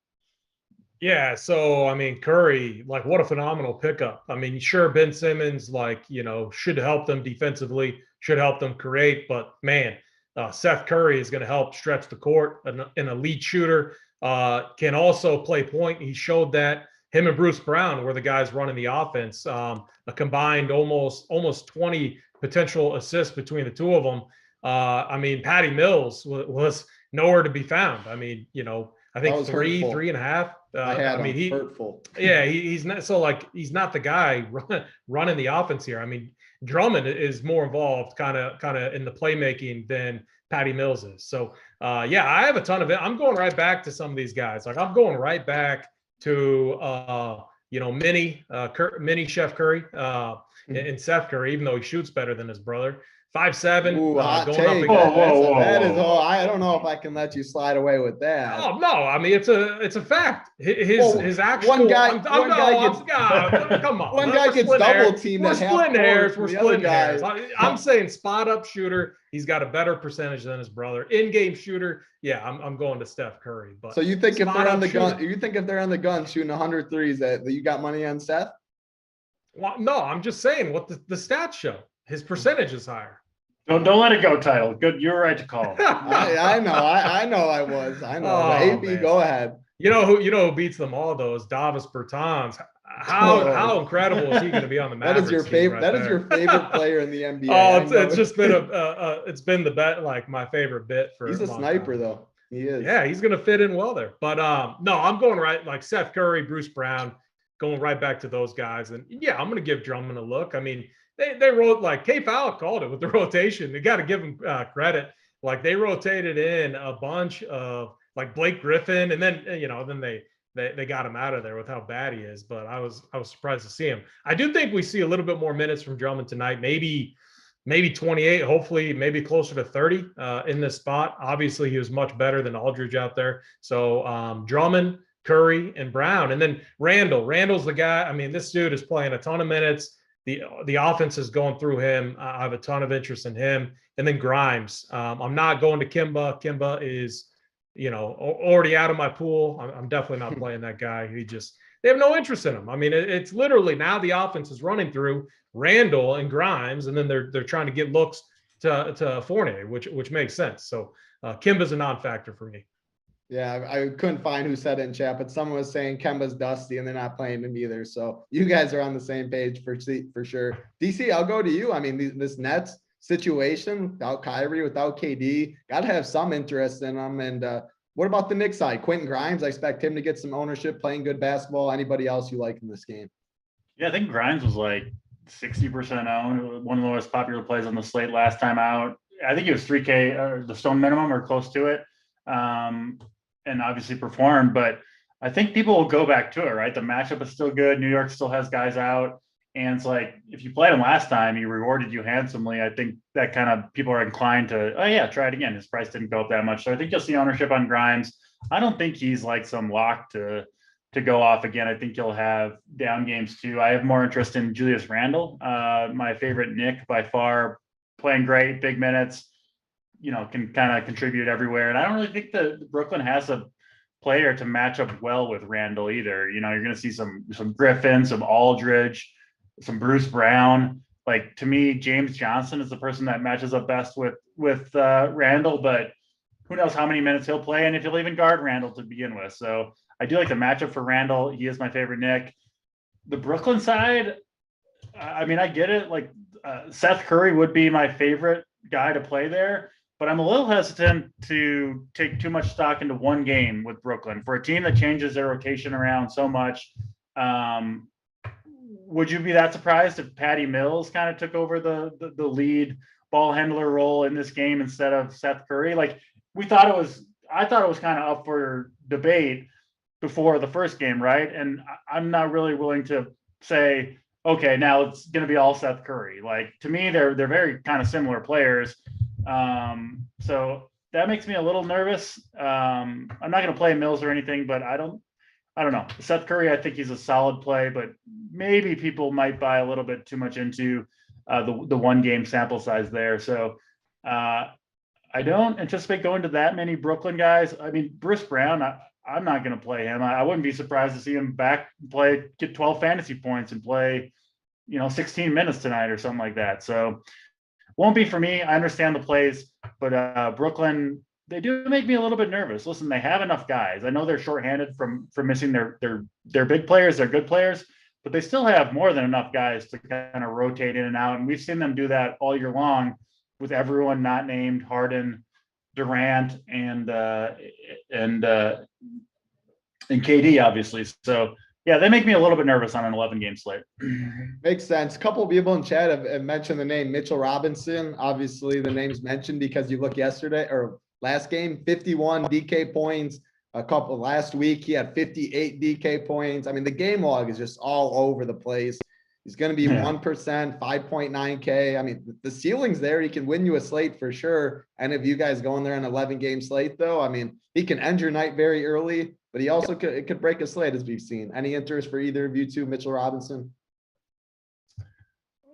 Yeah, so I mean, Curry, like, what a phenomenal pickup. I mean, sure, Ben Simmons, should help them defensively, should help them create, but man, Seth Curry is going to help stretch the court. An elite shooter, can also play point. He showed that. Him and Bruce Brown were the guys running the offense. A combined almost 20 potential assists between the two of them. I mean, Patty Mills was nowhere to be found. I mean, I think 3.5. I mean, hurtful. Yeah, he's not he's not the guy running the offense here. I mean, Drummond is more involved kind of in the playmaking than Patty Mills is. So yeah, I have a ton of it. I'm going right back to some of these guys. Like, I'm going right back to mini Chef Curry and Seth Curry, even though he shoots better than his brother. 5'7". Ooh, hot going take. That is all. I don't know if I can let you slide away with that. Oh no! I mean, it's a fact. His actual one guy come on. One guy gets double teamed. We're splitting hairs. I'm saying spot up shooter. He's got a better percentage than his brother. In-game shooter. Yeah, I'm going to Steph Curry. But so you think if they're on the gun, shooting 100 threes, that you got money on Steph? Well, no, I'm just saying what the stats show. His percentage is higher. Don't let it go, Title. Good, you're right to call. I know. I know. AB, go ahead. You know who beats them all though is Davis Bertans. How incredible is he going to be on the Mavericks? That is your favorite. That is your favorite player in the NBA. Oh, it's just been it's been the bet, like my favorite bit for. He's a sniper though. He is. Yeah, he's going to fit in well there. But no, I'm going right like Seth Curry, Bruce Brown, going right back to those guys. And yeah, I'm going to give Drummond a look. I mean, they wrote like K Fowler called it with the rotation. You got to give him credit. Like they rotated in a bunch of like Blake Griffin, and then then they got him out of there with how bad he is. But I was surprised to see him. I do think we see a little bit more minutes from Drummond tonight. Maybe 28, hopefully maybe closer to 30 in this spot. Obviously, he was much better than Aldridge out there. So Drummond, Curry, and Brown. And then Randall. Randall's the guy. I mean, this dude is playing a ton of minutes. The offense is going through him. I have a ton of interest in him. And then Grimes. I'm not going to Kimba. Kimba is, already out of my pool. I'm definitely not playing that guy. They have no interest in him. I mean, it's literally now the offense is running through Randall and Grimes, and then they're trying to get looks to Fournier, which makes sense. So Kimba's a non-factor for me. Yeah, I couldn't find who said it in chat, but someone was saying Kemba's dusty and they're not playing him either. So you guys are on the same page for sure. DC, I'll go to you. I mean, this Nets situation without Kyrie, without KD, got to have some interest in them. And what about the Knicks side? Quentin Grimes, I expect him to get some ownership, playing good basketball. Anybody else you like in this game? Yeah, I think Grimes was like 60% owned, one of the most popular plays on the slate last time out. I think it was 3K or the stone minimum or close to it. And obviously performed, but I think people will go back to it, right? The matchup is still good. New York still has guys out. And it's like, if you played him last time, he rewarded you handsomely. I think that kind of people are inclined to, oh yeah, try it again. His price didn't go up that much. So I think you'll see ownership on Grimes. I don't think he's like some lock to go off again. I think you'll have down games too. I have more interest in Julius Randle, my favorite Knick by far, playing great, big minutes, can kind of contribute everywhere. And I don't really think that Brooklyn has a player to match up well with Randall either. You're going to see some Griffin, some Aldridge, some Bruce Brown. Like, to me, James Johnson is the person that matches up best with Randall, but who knows how many minutes he'll play and if he'll even guard Randall to begin with. So I do like the matchup for Randall. He is my favorite Knick. The Brooklyn side, I mean, I get it. Like Seth Curry would be my favorite guy to play there, but I'm a little hesitant to take too much stock into one game with Brooklyn. For a team that changes their rotation around so much, would you be that surprised if Patty Mills kind of took over the lead ball handler role in this game instead of Seth Curry? Like, I thought it was kind of up for debate before the first game, right? And I'm not really willing to say, okay, now it's going to be all Seth Curry. Like, to me, they're very kind of similar players. So that makes me a little nervous. I'm not going to play Mills or anything, but I don't know. Seth Curry, I think he's a solid play, but maybe people might buy a little bit too much into the one game sample size there. So I don't anticipate going to that many Brooklyn guys. I mean, Bruce Brown, I'm not going to play him. I wouldn't be surprised to see him get 12 fantasy points and play, 16 minutes tonight or something like that. So won't be for me. I understand the plays, but Brooklyn, they do make me a little bit nervous. Listen, they have enough guys. I know they're shorthanded from missing their big players, their good players, but they still have more than enough guys to kind of rotate in and out. And we've seen them do that all year long with everyone not named Harden, Durant, and KD, obviously. So yeah, they make me a little bit nervous on an 11-game slate. Makes sense. A couple of people in chat have mentioned the name Mitchell Robinson. Obviously, the name's mentioned because you look yesterday or last game, 51 DK points. Last week, he had 58 DK points. I mean, the game log is just all over the place. He's going to be 1%, 5.9K. I mean, the ceiling's there. He can win you a slate for sure. And if you guys go in there an 11-game slate, though, I mean, he can end your night very early, but he also could break a slate, as we've seen. Any interest for either of you two, Mitchell Robinson?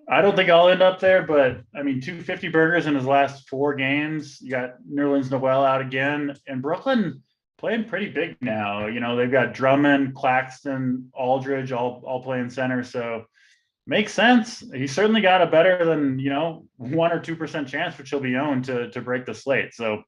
I don't think I'll end up there, but I mean, 250 burgers in his last 4 games. You got Nerlens Noel out again, and Brooklyn playing pretty big now. They've got Drummond, Claxton, Aldridge all playing center. So makes sense. He certainly got a better than, 1 or 2% chance, which he'll be owned to break the slate. So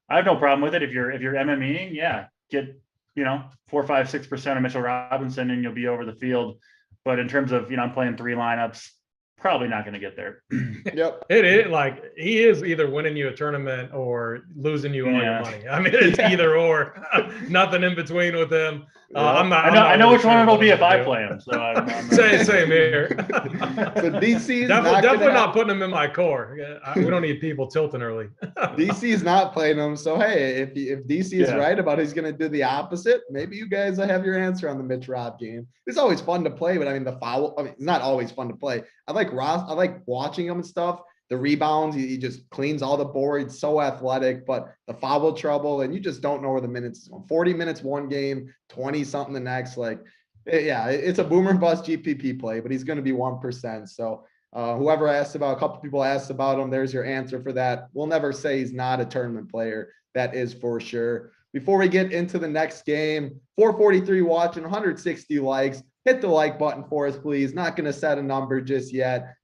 I have no problem with it. If you're MMEing, yeah, get, 4, 5, 6% of Mitchell Robinson and you'll be over the field. But in terms of, I'm playing 3 lineups, probably not going to get there. Yep. It is like he is either winning you a tournament or losing you all your money. I mean, it's either or, nothing in between with him. I'm not. I know really which one sure it'll what be I'm if I gonna play do. him. So I'm Same here. So DC's definitely not putting him in my core. We don't need people tilting early. DC's not playing him. So hey, if DC is right about he's going to do the opposite, maybe you guys have your answer on the Mitch Rob game. It's always fun to play, but I mean it's not always fun to play. I like Ross. I like watching him and stuff. The rebounds, he just cleans all the boards, so athletic, but the foul trouble, and you just don't know where the minutes is going. 40 minutes one game, 20 something the next. Like, yeah, it's a boomer bust GPP play, but he's going to be 1%. So whoever asked about, a couple people asked about him, there's your answer for that. We'll never say he's not a tournament player. That is for sure. Before we get into the next game, 443 watching, 160 likes. Hit the like button for us, please. Not going to set a number just yet.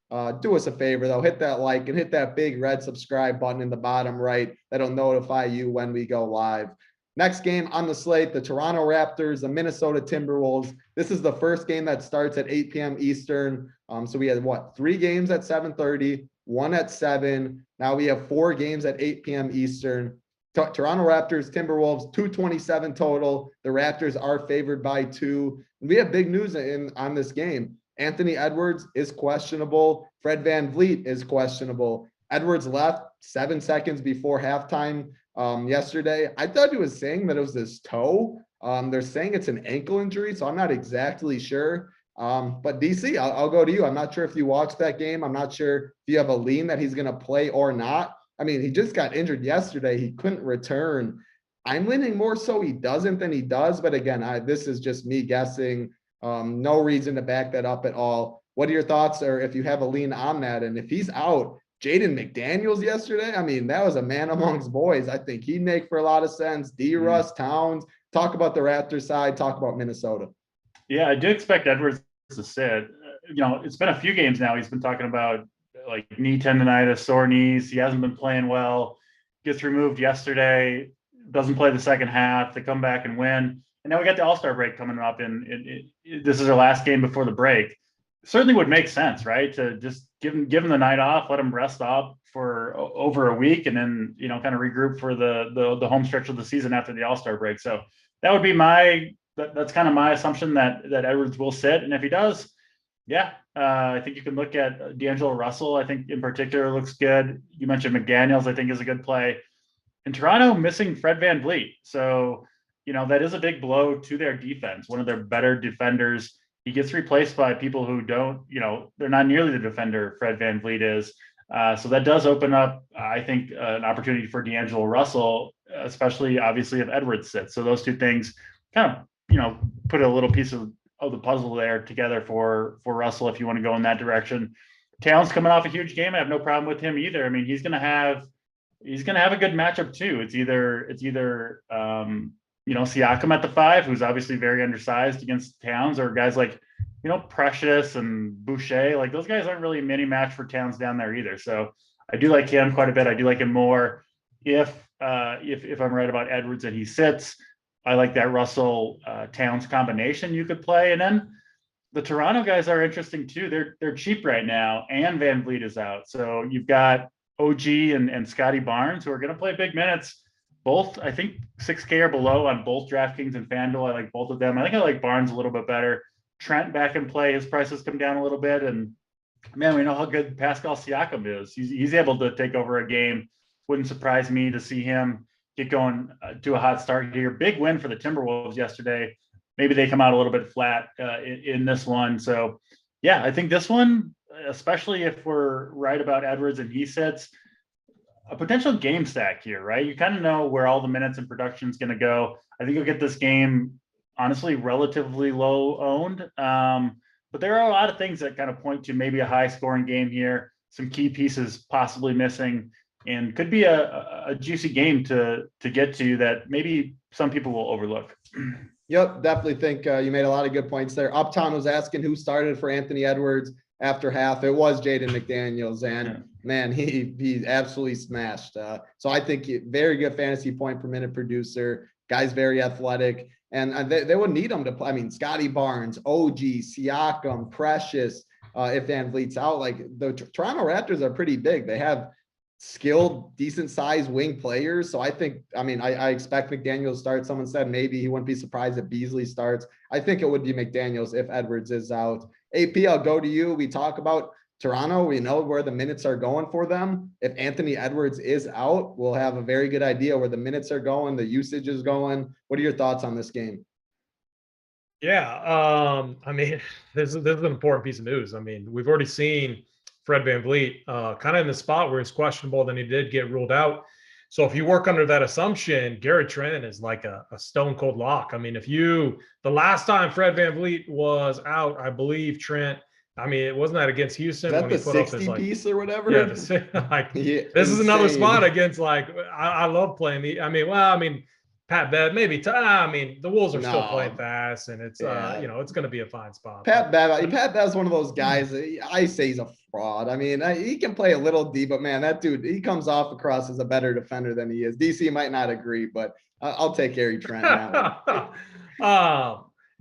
Do us a favor, though. Hit that like and hit that big red subscribe button in the bottom right. That'll notify you when we go live. Next game on the slate, the Toronto Raptors, the Minnesota Timberwolves. This is the first game that starts at 8 p.m. Eastern. So we had, 3 games at 7:30, 1 at 7. Now we have 4 games at 8 p.m. Eastern. Toronto Raptors, Timberwolves, 227 total. The Raptors are favored by 2. We have big news on this game. Anthony Edwards is questionable. Fred VanVleet is questionable. Edwards left 7 seconds before halftime yesterday. I thought he was saying that it was his toe. They're saying it's an ankle injury, so I'm not exactly sure. But DC, I'll go to you. I'm not sure if you watched that game. I'm not sure if you have a lean that he's going to play or not. I mean, he just got injured yesterday. He couldn't return. I'm leaning more so he doesn't than he does. But again, this is just me guessing. No reason to back that up at all. What are your thoughts, or if you have a lean on that? And if he's out, Jaden McDaniels yesterday, I mean, that was a man amongst boys. I think he'd make for a lot of sense. Russ, Towns, talk about the Raptors side, talk about Minnesota. Yeah, I do expect Edwards to sit. It's been a few games now. He's been talking about like knee tendonitis, sore knees. He hasn't been playing well. Gets removed yesterday. Doesn't play the second half. They come back and win. And now we got the All-Star break coming up, and this is our last game before the break. Certainly would make sense, right? To just give him the night off, let him rest up for over a week, and then kind of regroup for the home stretch of the season after the All-Star break. So that would be that's kind of my assumption that Edwards will sit, and if he does, I think you can look at D'Angelo Russell. I think in particular looks good. You mentioned McDaniels. I think is a good play. In Toronto, missing Fred VanVleet, so that is a big blow to their defense. One of their better defenders. He gets replaced by people who don't, they're not nearly the defender Fred VanVleet is. So that does open up, I think, an opportunity for D'Angelo Russell, especially obviously if Edwards sits. So those two things kind of, put a little piece of the puzzle there together for Russell if you want to go in that direction. Towns coming off a huge game. I have no problem with him either. I mean, he's going to have a good matchup too. It's either Siakam at the 5, who's obviously very undersized against Towns, or guys like, Precious and Boucher. Like those guys aren't really a mini match for Towns down there either. So I do like him quite a bit. I do like him more if I'm right about Edwards and he sits. I like that Russell Towns combination you could play. And then the Toronto guys are interesting too. They're cheap right now, and VanVleet is out. So you've got OG and Scotty Barnes, who are going to play big minutes. Both, I think, 6K or below on both DraftKings and FanDuel. I like both of them. I think I like Barnes a little bit better. Trent back in play. His prices come down a little bit. And, man, we know how good Pascal Siakam is. He's able to take over a game. Wouldn't surprise me to see him get going to a hot start here. Big win for the Timberwolves yesterday. Maybe they come out a little bit flat in this one. So, yeah, I think this one, especially if we're right about Edwards and he sits, a potential game stack here, right? You kind of know where all the minutes and production is going to go. I think you'll get this game, honestly, relatively low owned. But there are a lot of things that kind of point to maybe a high scoring game here, some key pieces possibly missing, and could be a juicy game to get to that maybe some people will overlook. Yep, definitely think you made a lot of good points there. Uptown was asking who started for Anthony Edwards after half. It was Jaden McDaniels, and man, he absolutely smashed. So I think very good fantasy point per minute producer. Guy's very athletic, and they would need him to play. I mean, Scotty Barnes, OG, Siakam, Precious. if Van Vliet's out. Like the Toronto Raptors are pretty big. They have skilled, decent sized wing players. So I think, I expect McDaniels to start. Someone said maybe he wouldn't be surprised if Beasley starts. I think it would be McDaniels if Edwards is out. AP, I'll go to you. We talk about Toronto. We know where the minutes are going for them. If Anthony Edwards is out, we'll have a very good idea where the minutes are going, the usage is going. What are your thoughts on this game? Yeah, this is an important piece of news. We've already seen Fred VanVleet kind of in the spot where he's questionable, then he did get ruled out. So if you work under that assumption, Gary Trent is like a stone cold lock. The last time Fred VanVleet was out, I believe Trent, it wasn't that against Houston. Is that the 60 piece or whatever? Yeah, this is another spot against I love playing Pat Bev, maybe. The Wolves are still playing fast, and it's it's going to be a fine spot. Pat Bev's one of those guys. I say he's a fraud. He can play a little D, but man, that dude, he comes off across as a better defender than he is. DC might not agree, but I'll take Gary Trent.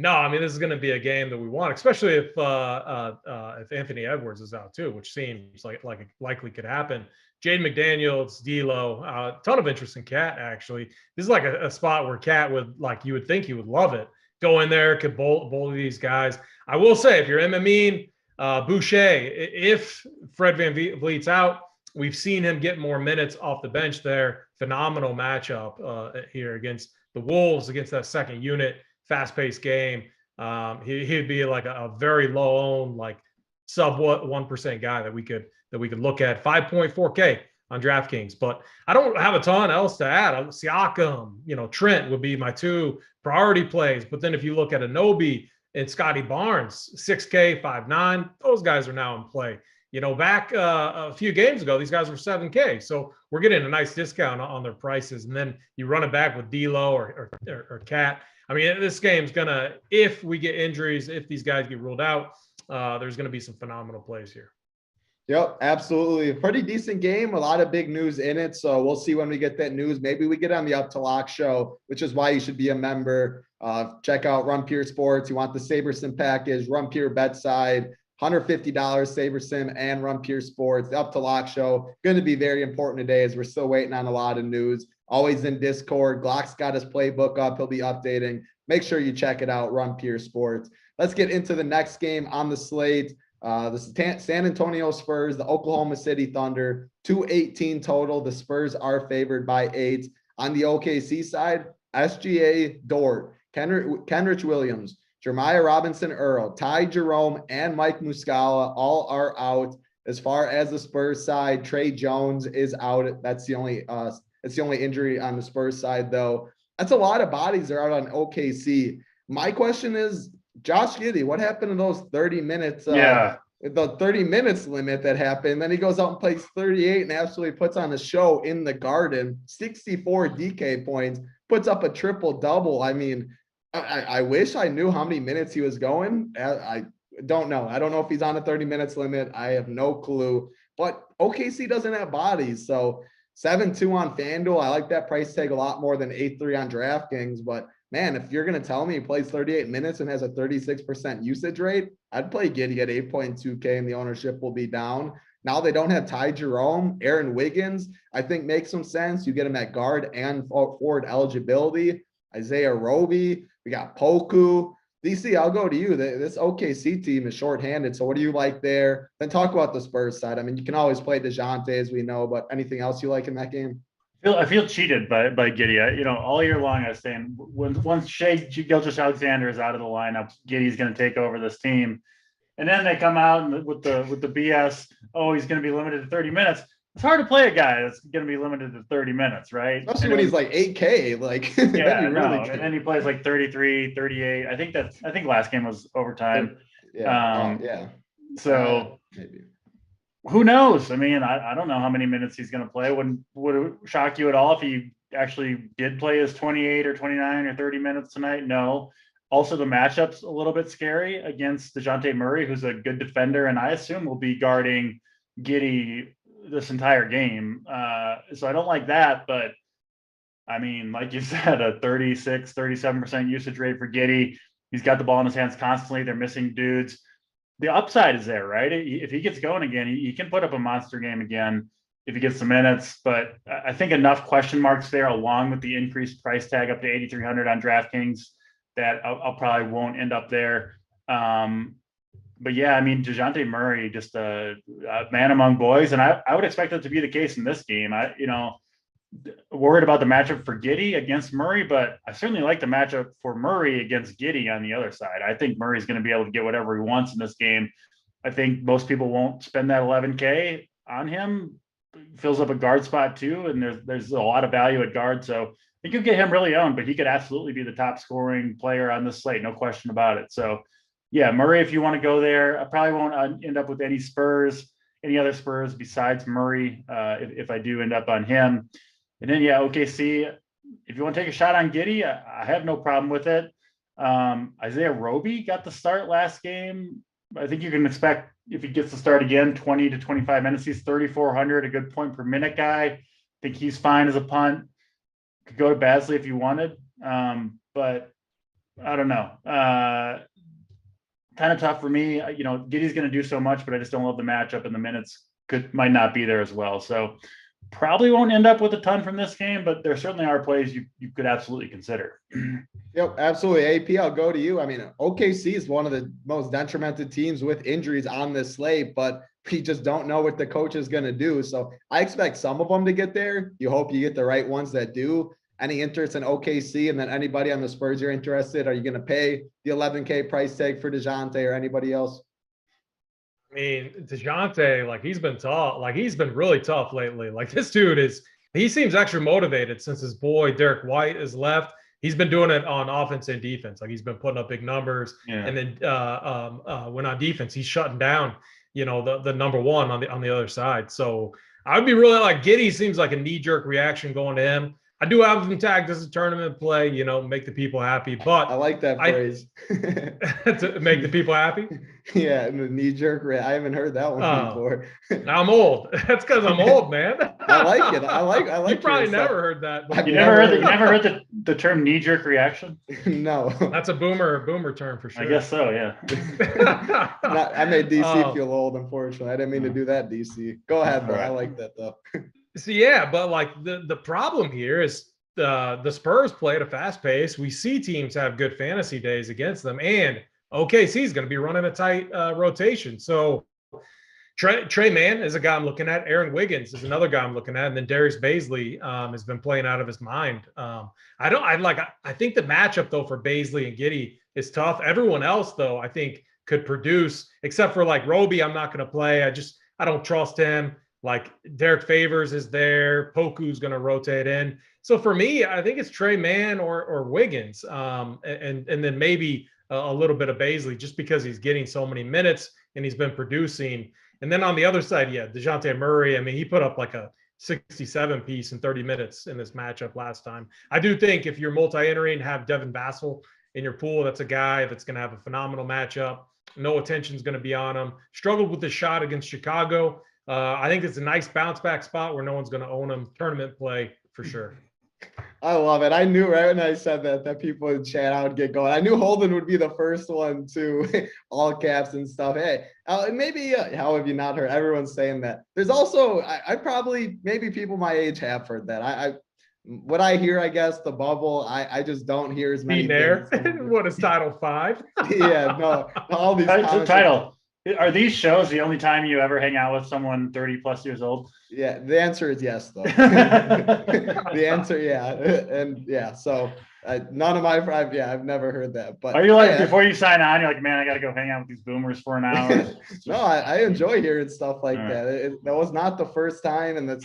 No, this is going to be a game that we want, especially if Anthony Edwards is out too, which seems like it likely could happen. Jaden McDaniels, D'Lo, ton of interest in Cat, actually. This is like a spot where Cat would, you would think he would love it. Go in there, could bowl these guys. I will say, if you're Boucher, if Fred VanVleet's out, we've seen him get more minutes off the bench there. Phenomenal matchup here against the Wolves, against that second unit, fast-paced game. He'd be like a very low-owned, sub 1% guy that we could look at. 5.4K on DraftKings, but I don't have a ton else to add. Siakam, Trent would be my two priority plays. But then if you look at Anunoby and Scotty Barnes, 6K, 5.9, those guys are now in play. Back a few games ago, these guys were 7K. So we're getting a nice discount on their prices. And then you run it back with D'Lo or Cat. This game's gonna, if we get injuries, if these guys get ruled out, there's gonna be some phenomenal plays here. Yep, absolutely. A pretty decent game. A lot of big news in it. So we'll see when we get that news. Maybe we get on the Up to Lock show, which is why you should be a member. Check out Run Pure Sports. You want the SaberSim package, Run Pure Betside, $150 SaberSim and Run Pure Sports. The Up to Lock show going to be very important today as we're still waiting on a lot of news. Always in Discord. Glock's got his playbook up. He'll be updating. Make sure you check it out, Run Pure Sports. Let's get into the next game on the slate. The San Antonio Spurs, the Oklahoma City Thunder, 218 total. The Spurs are favored by 8. On the OKC side, SGA, Dort, Kenrich Williams, Jeremiah Robinson Earl, Ty Jerome, and Mike Muscala all are out. As far as the Spurs side, Trey Jones is out. That's the only injury on the Spurs side, though. That's a lot of bodies that are out on OKC. My question is, Josh Giddey, what happened to those 30 minutes? The 30 minutes limit that happened. Then he goes out and plays 38 and absolutely puts on a show in the Garden. 64 DK points, puts up a triple-double. I wish I knew how many minutes he was going. I don't know. I don't know if he's on a 30 minutes limit. I have no clue. But OKC doesn't have bodies. So 7-2 on FanDuel. I like that price tag a lot more than 8-3 on DraftKings. But man, if you're going to tell me he plays 38 minutes and has a 36% usage rate, I'd play Giddey at 8.2K and the ownership will be down. Now they don't have Ty Jerome. Aaron Wiggins, I think makes some sense. You get him at guard and forward eligibility. Isaiah Roby, we got Poku. DC, I'll go to you. This OKC team is shorthanded. So what do you like there? Then talk about the Spurs side. You can always play DeJounte as we know, but anything else you like in that game? I feel cheated by Giddey. All year long I was saying once Shai Gilgeous-Alexander is out of the lineup, Giddey's going to take over this team. And then they come out with the BS. Oh, he's going to be limited to 30 minutes. It's hard to play a guy that's going to be limited to 30 minutes, right? Especially when he's like 8K. And then he plays 33, 38. I think last game was overtime. So maybe. Who knows? I don't know how many minutes he's going to play. Would it shock you at all if he actually did play his 28 or 29 or 30 minutes tonight? No. Also, the matchup's a little bit scary against DeJounte Murray, who's a good defender, and I assume will be guarding Giddey this entire game. So I don't like that, but like you said, a 36, 37% usage rate for Giddey. He's got the ball in his hands constantly. They're missing dudes. the upside is there, right? If he gets going again, he can put up a monster game again if he gets the minutes. But I think enough question marks there, along with the increased price tag up to 8,300 on DraftKings, that I'll probably won't end up there. But yeah, I mean, DeJounte Murray, just a man among boys, and I would expect that to be the case in this game. Worried about the matchup for Giddey against Murray, but I certainly like the matchup for Murray against Giddey on the other side. I think Murray's going to be able to get whatever he wants in this game. I think most people won't spend that 11K on him. Fills up a guard spot too, and there's a lot of value at guard. So I think you get him really owned, but he could absolutely be the top scoring player on this slate, no question about it. So yeah, Murray, if you want to go there, I probably won't end up with any other Spurs besides Murray if I do end up on him. And then, yeah, OKC, if you want to take a shot on Giddey, I have no problem with it. Isaiah Roby got the start last game. I think you can expect, if he gets to start again, 20 to 25 minutes. He's 3,400, a good point per minute guy. I think he's fine as a punt. Could go to Basley if you wanted. But I don't know. Kind of tough for me. Giddey's going to do so much, but I just don't love the matchup, and the minutes might not be there as well. So probably won't end up with a ton from this game, but there certainly are plays you could absolutely consider. Yep, absolutely. AP, I'll go to you. I mean, OKC is one of the most detrimented teams with injuries on this slate, but we just don't know what the coach is going to do. So I expect some of them to get there. You hope you get the right ones that do. Any interest in OKC, and then anybody on the Spurs you're interested? Are you going to pay the 11K price tag for DeJounte or anybody else? I mean, DeJounte, like, he's been tough. Like, he's been really tough lately. Like, this dude he seems extra motivated since his boy Derek White is left. He's been doing it on offense and defense. Like, he's been putting up big numbers. Yeah. And then when on defense, he's shutting down, the number one on the other side. So I'd be really like, Giddey seems like a knee-jerk reaction going to him. I do have him tagged as a tournament play, make the people happy. But I like that phrase. To make the people happy? Yeah, and the knee-jerk I haven't heard that one before. I'm old. That's because I'm old, man. I like it. I like. You probably never heard that. You never heard the term knee-jerk reaction? No. That's a boomer term for sure. I guess so, yeah. I made DC feel old, unfortunately. I didn't mean to do that, DC. Go ahead, bro. Right. I like that though. So yeah, but like the problem here is the Spurs play at a fast pace. We see teams have good fantasy days against them, and OKC is going to be running a tight rotation. So Trey Mann is a guy I'm looking at. Aaron Wiggins is another guy I'm looking at, and then Darius Bazley has been playing out of his mind. I think the matchup though for Bazley and Giddey is tough. Everyone else though I think could produce, except for like Roby. I'm not going to play. I don't trust him. Like Derek Favors is there. Poku's going to rotate in. So for me, I think it's Trey Mann or Wiggins, and then maybe a little bit of Bazley, just because he's getting so many minutes and he's been producing. And then on the other side, yeah, DeJounte Murray. I mean, he put up like a 67 piece in 30 minutes in this matchup last time. I do think if you're multi-entering, have Devin Vassell in your pool. That's a guy that's going to have a phenomenal matchup. No attention's going to be on him. Struggled with the shot against Chicago. I think it's a nice bounce back spot where no one's going to own him. Tournament play for sure. I love it. I knew right when I said that people in chat, I would get going. I knew Holden would be the first one to all caps and stuff. Hey, maybe how have you not heard? Everyone's saying that. There's also, I probably, maybe people my age have heard that. What I hear, I guess, the bubble, I just don't hear as many. What is Title 5? Yeah, no, all these. The title. Are these shows the only time you ever hang out with someone 30 plus years old? Yeah, the answer is yes, though. The answer, yeah. And yeah, so none of my friends, I've never heard that. But are you like, before you sign on, you're like, man, I got to go hang out with these boomers for an hour? No, I enjoy hearing stuff like that. That was not the first time, and that's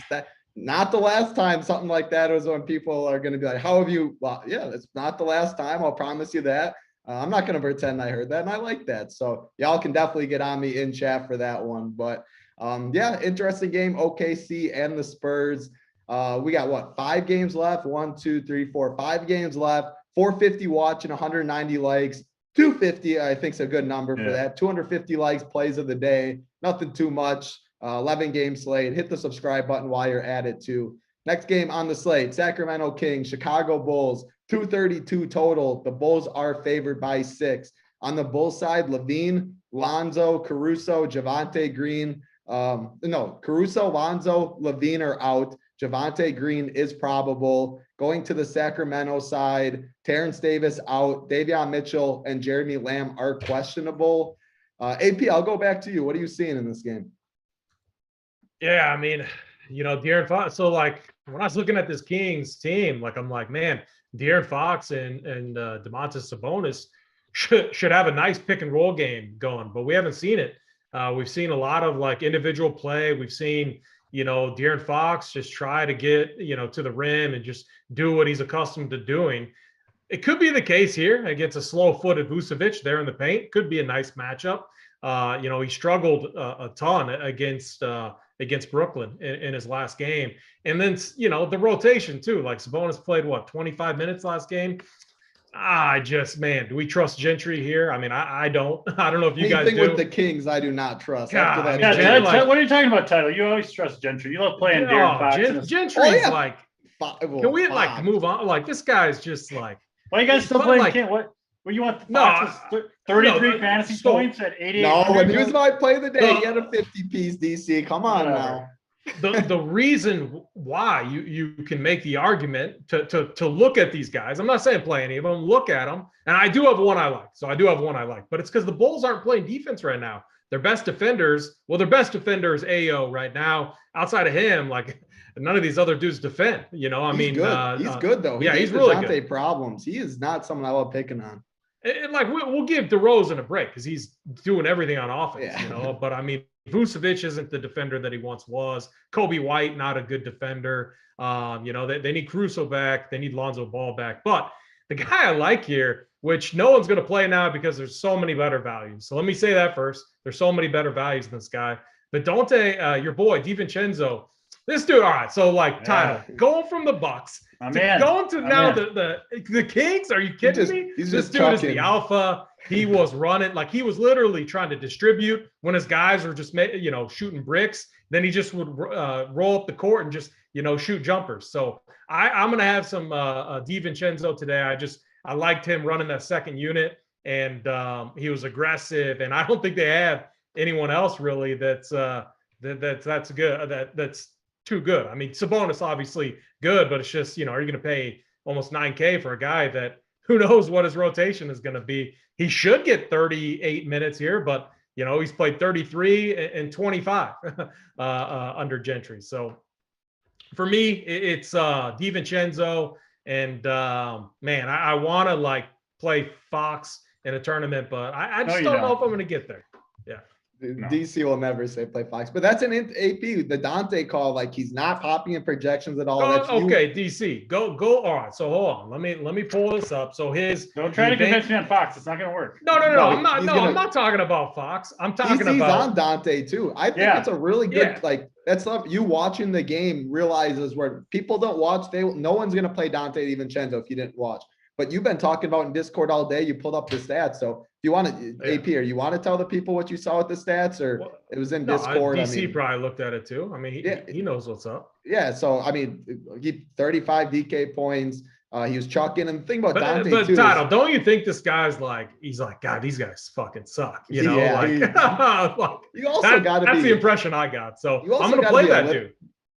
not the last time something like that was when people are going to be like, how have you? Well, yeah, it's not the last time. I'll promise you that. I'm not going to pretend I heard that, and I like that. So y'all can definitely get on me in chat for that one. But yeah, interesting game, OKC and the Spurs. We got what, 5 games left? 1, 2, 3, 4, 5 games left. 450 watching, 190 likes. 250, I think, is a good number for that. 250 likes, plays of the day. Nothing too much. 11 game slate. Hit the subscribe button while you're at it too. Next game on the slate, Sacramento Kings, Chicago Bulls. 232 total. The Bulls are favored by 6. On the Bulls side, Levine Lonzo, Caruso, Javonte Green. No, Caruso, Lonzo, Levine are out. Javonte Green is probable. Going to the Sacramento side, Terrence Davis out. Davion Mitchell and Jeremy Lamb are questionable. AP, I'll go back to you. What are you seeing in this game? Yeah, I mean, De'Aaron Fox. So like when I was looking at this Kings team, like I'm like, man, De'Aaron Fox and Domantas Sabonis should have a nice pick and roll game going, but we haven't seen it. We've seen a lot of like individual play. We've seen, De'Aaron Fox just try to get, to the rim and just do what he's accustomed to doing. It could be the case here against a slow-footed Vucevic there in the paint. Could be a nice matchup. He struggled a ton against Brooklyn in his last game. And then, the rotation too. Like Sabonis played 25 minutes last game. Do we trust Gentry here? I mean, I don't. I don't know if you guys do. With the Kings, I do not trust. God, After that, Gentry, what are you talking about, Tyler? You always trust Gentry. You love playing De'Aaron Fox. Gentry's like, can we like move on? Like this guy's just like. Why you guys still playing? What you want? Fox 33 fantasy points at 88. No, when he was about to play the day, he had a 50-piece DC. Come on now. The reason why you can make the argument to look at these guys, I'm not saying play any of them, look at them, and I do have one I like. So I do have one I like, but it's because the Bulls aren't playing defense right now. Their best defenders is AO right now. Outside of him, like none of these other dudes defend. He's good though. Yeah, he's really good. Problems. He is not someone I love picking on. And like we'll give DeRozan a break because he's doing everything on offense, But I mean, Vucevic isn't the defender that he once was. Kobe White, not a good defender. They need Caruso back. They need Lonzo Ball back. But the guy I like here, which no one's going to play now because there's so many better values. So let me say that first. There's so many better values than this guy. But Dante, your boy, DiVincenzo, this dude, all right. So like title, going from the Bucks going to now the Kings. Are you kidding me? This dude is the alpha. He was running like he was literally trying to distribute when his guys were just shooting bricks. Then he just would roll up the court and just shoot jumpers. So I'm gonna have some DiVincenzo today. I liked him running that second unit, and he was aggressive. And I don't think they have anyone else really that's good. That's too good. I mean, Sabonis obviously good, but it's just, are you going to pay almost $9K for a guy that who knows what his rotation is going to be? He should get 38 minutes here, but he's played 33 and 25 under Gentry. So for me, it's DiVincenzo, and I want to like play Fox in a tournament, but I just don't know if I'm going to get there. Yeah. No. DC will never say play Fox, but that's an AP. The Dante call, like he's not popping in projections at all. DC, go. All right, so hold on. Let me pull this up. So don't try to convince me on Fox. It's not going to work. No. I'm not talking about Fox. I'm talking DC's about on Dante too. I think it's a really good that's stuff. You watching the game realizes where people don't watch. No one's going to play Dante DiVincenzo if you didn't watch. But you've been talking about in Discord all day. You pulled up the stats. So if you want to, AP, or you want to tell the people what you saw with the stats, or it was in Discord? DC probably looked at it too. I mean, he knows what's up. Yeah. So, I mean, he 35 DK points. He was chucking. And the thing about Dante but too. Title, don't you think this guy's like, he's like, God, these guys fucking suck. You also got to be. That's the impression I got. So I'm going to play that dude.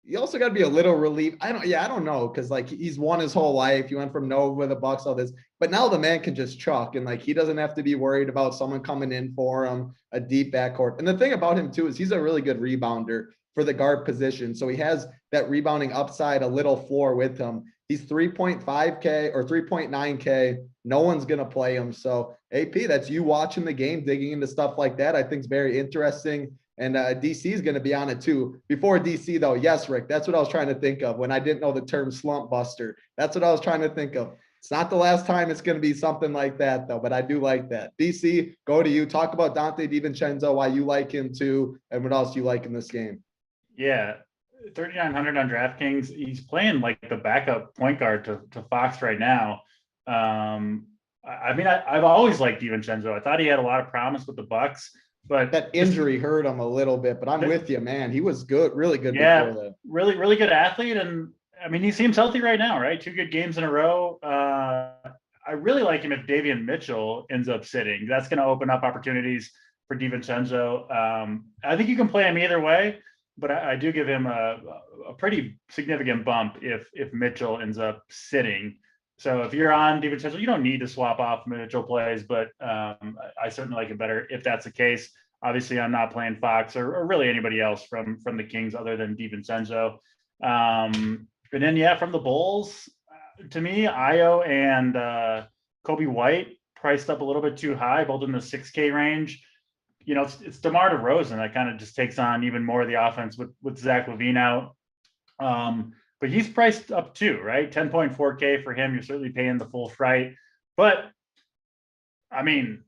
You also got to be a little relieved. I don't know, because like he's won his whole life. He went from Nova the Bucks, all this, but now the man can just chuck, and like he doesn't have to be worried about someone coming in for him, a deep backcourt. And the thing about him too is he's a really good rebounder for the guard position, so he has that rebounding upside, a little floor with him. He's 3.5K or 3.9K. No one's gonna play him. So AP, that's you watching the game, digging into stuff like that. I think is very interesting. And DC is going to be on it too. Before DC, though, yes, Rick, that's what I was trying to think of when I didn't know the term slump buster. That's what I was trying to think of. It's not the last time it's going to be something like that, though, but I do like that. DC, go to you. Talk about Dante DiVincenzo, why you like him too, and what else you like in this game. Yeah, 3,900 on DraftKings. He's playing like the backup point guard to Fox right now. I've always liked DiVincenzo. I thought he had a lot of promise with the Bucks. But that injury hurt him a little bit, but I'm with you, man. He was good, really good. Yeah, before that. Really good athlete. And I mean, he seems healthy right now, right? 2 good games in a row. I really like him if Davion Mitchell ends up sitting. That's going to open up opportunities for DiVincenzo. I think you can play him either way, but I do give him a pretty significant bump if Mitchell ends up sitting. So if you're on DiVincenzo, you don't need to swap off Mitchell plays, but I certainly like it better if that's the case. Obviously, I'm not playing Fox or really anybody else from the Kings other than DiVincenzo. And then, yeah, from the Bulls, to me, Io and Kobe White priced up a little bit too high, both in the 6K range. You know, it's DeMar DeRozan that kind of just takes on even more of the offense with Zach LaVine out. But he's priced up too, right? 10.4K for him. You're certainly paying the full fright. But, I mean,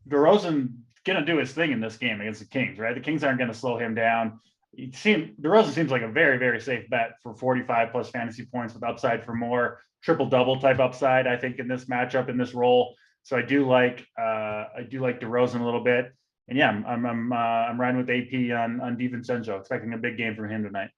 DeRozan going to do his thing in this game against the Kings, right? The Kings aren't going to slow him down. DeRozan seems like a very, very safe bet for 45 plus fantasy points with upside for more, triple-double type upside, I think, in this matchup, in this role. So I do like DeRozan a little bit. And yeah, I'm riding with AP on DiVincenzo, expecting a big game from him tonight.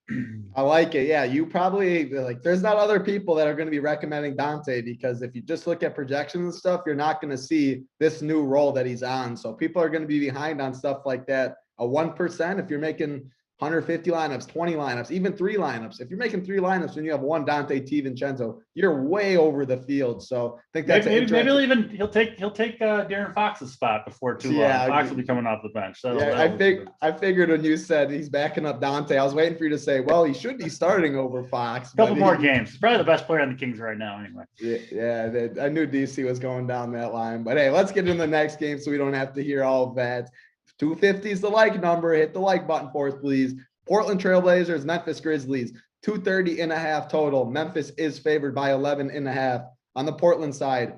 I like it. Yeah, you probably like. There's not other people that are going to be recommending Dante, because if you just look at projections and stuff, you're not going to see this new role that he's on. So people are going to be behind on stuff like that. A 1%, if you're making 150 lineups, 20 lineups, even 3 lineups. If you're making 3 lineups and you have one Dante DiVincenzo, you're way over the field. So I think that's maybe he'll take De'Aaron Fox's spot before too long. Yeah, Fox will be coming off the bench. I figured when you said he's backing up Dante, I was waiting for you to say, well, he should be starting over Fox. A couple more games. He's probably the best player on the Kings right now, anyway. Yeah, I knew DC was going down that line. But hey, let's get into the next game so we don't have to hear all of that. 250 is the like number. Hit the like button for us, please. Portland Trailblazers, Memphis Grizzlies, 230.5 total. Memphis is favored by 11.5. On the Portland side,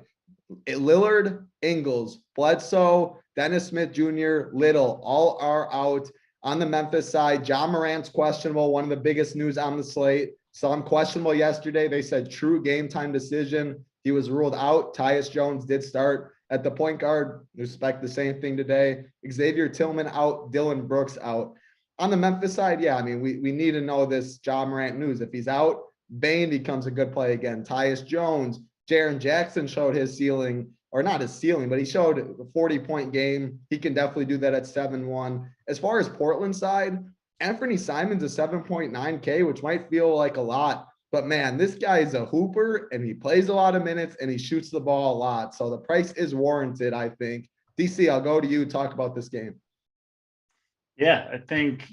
Lillard, Ingles, Bledsoe, Dennis Smith Jr., Little, all are out. On the Memphis side, Ja Morant's questionable, one of the biggest news on the slate. Saw him questionable yesterday. They said true game time decision. He was ruled out. Tyus Jones did start at the point guard. Expect the same thing today. Xavier Tillman out. Dylan Brooks out. On the Memphis side, yeah, I mean, we need to know this Ja Morant news. If he's out, Bane becomes a good play again. Tyus Jones, Jaren Jackson showed his ceiling, or not his ceiling, but he showed a 40-point game. He can definitely do that at 7-1. As far as Portland side, Anthony Simons is 7.9K, which might feel like a lot. But, man, this guy is a hooper, and he plays a lot of minutes, and he shoots the ball a lot. So the price is warranted, I think. DC, I'll go to you. Talk about this game. Yeah, I think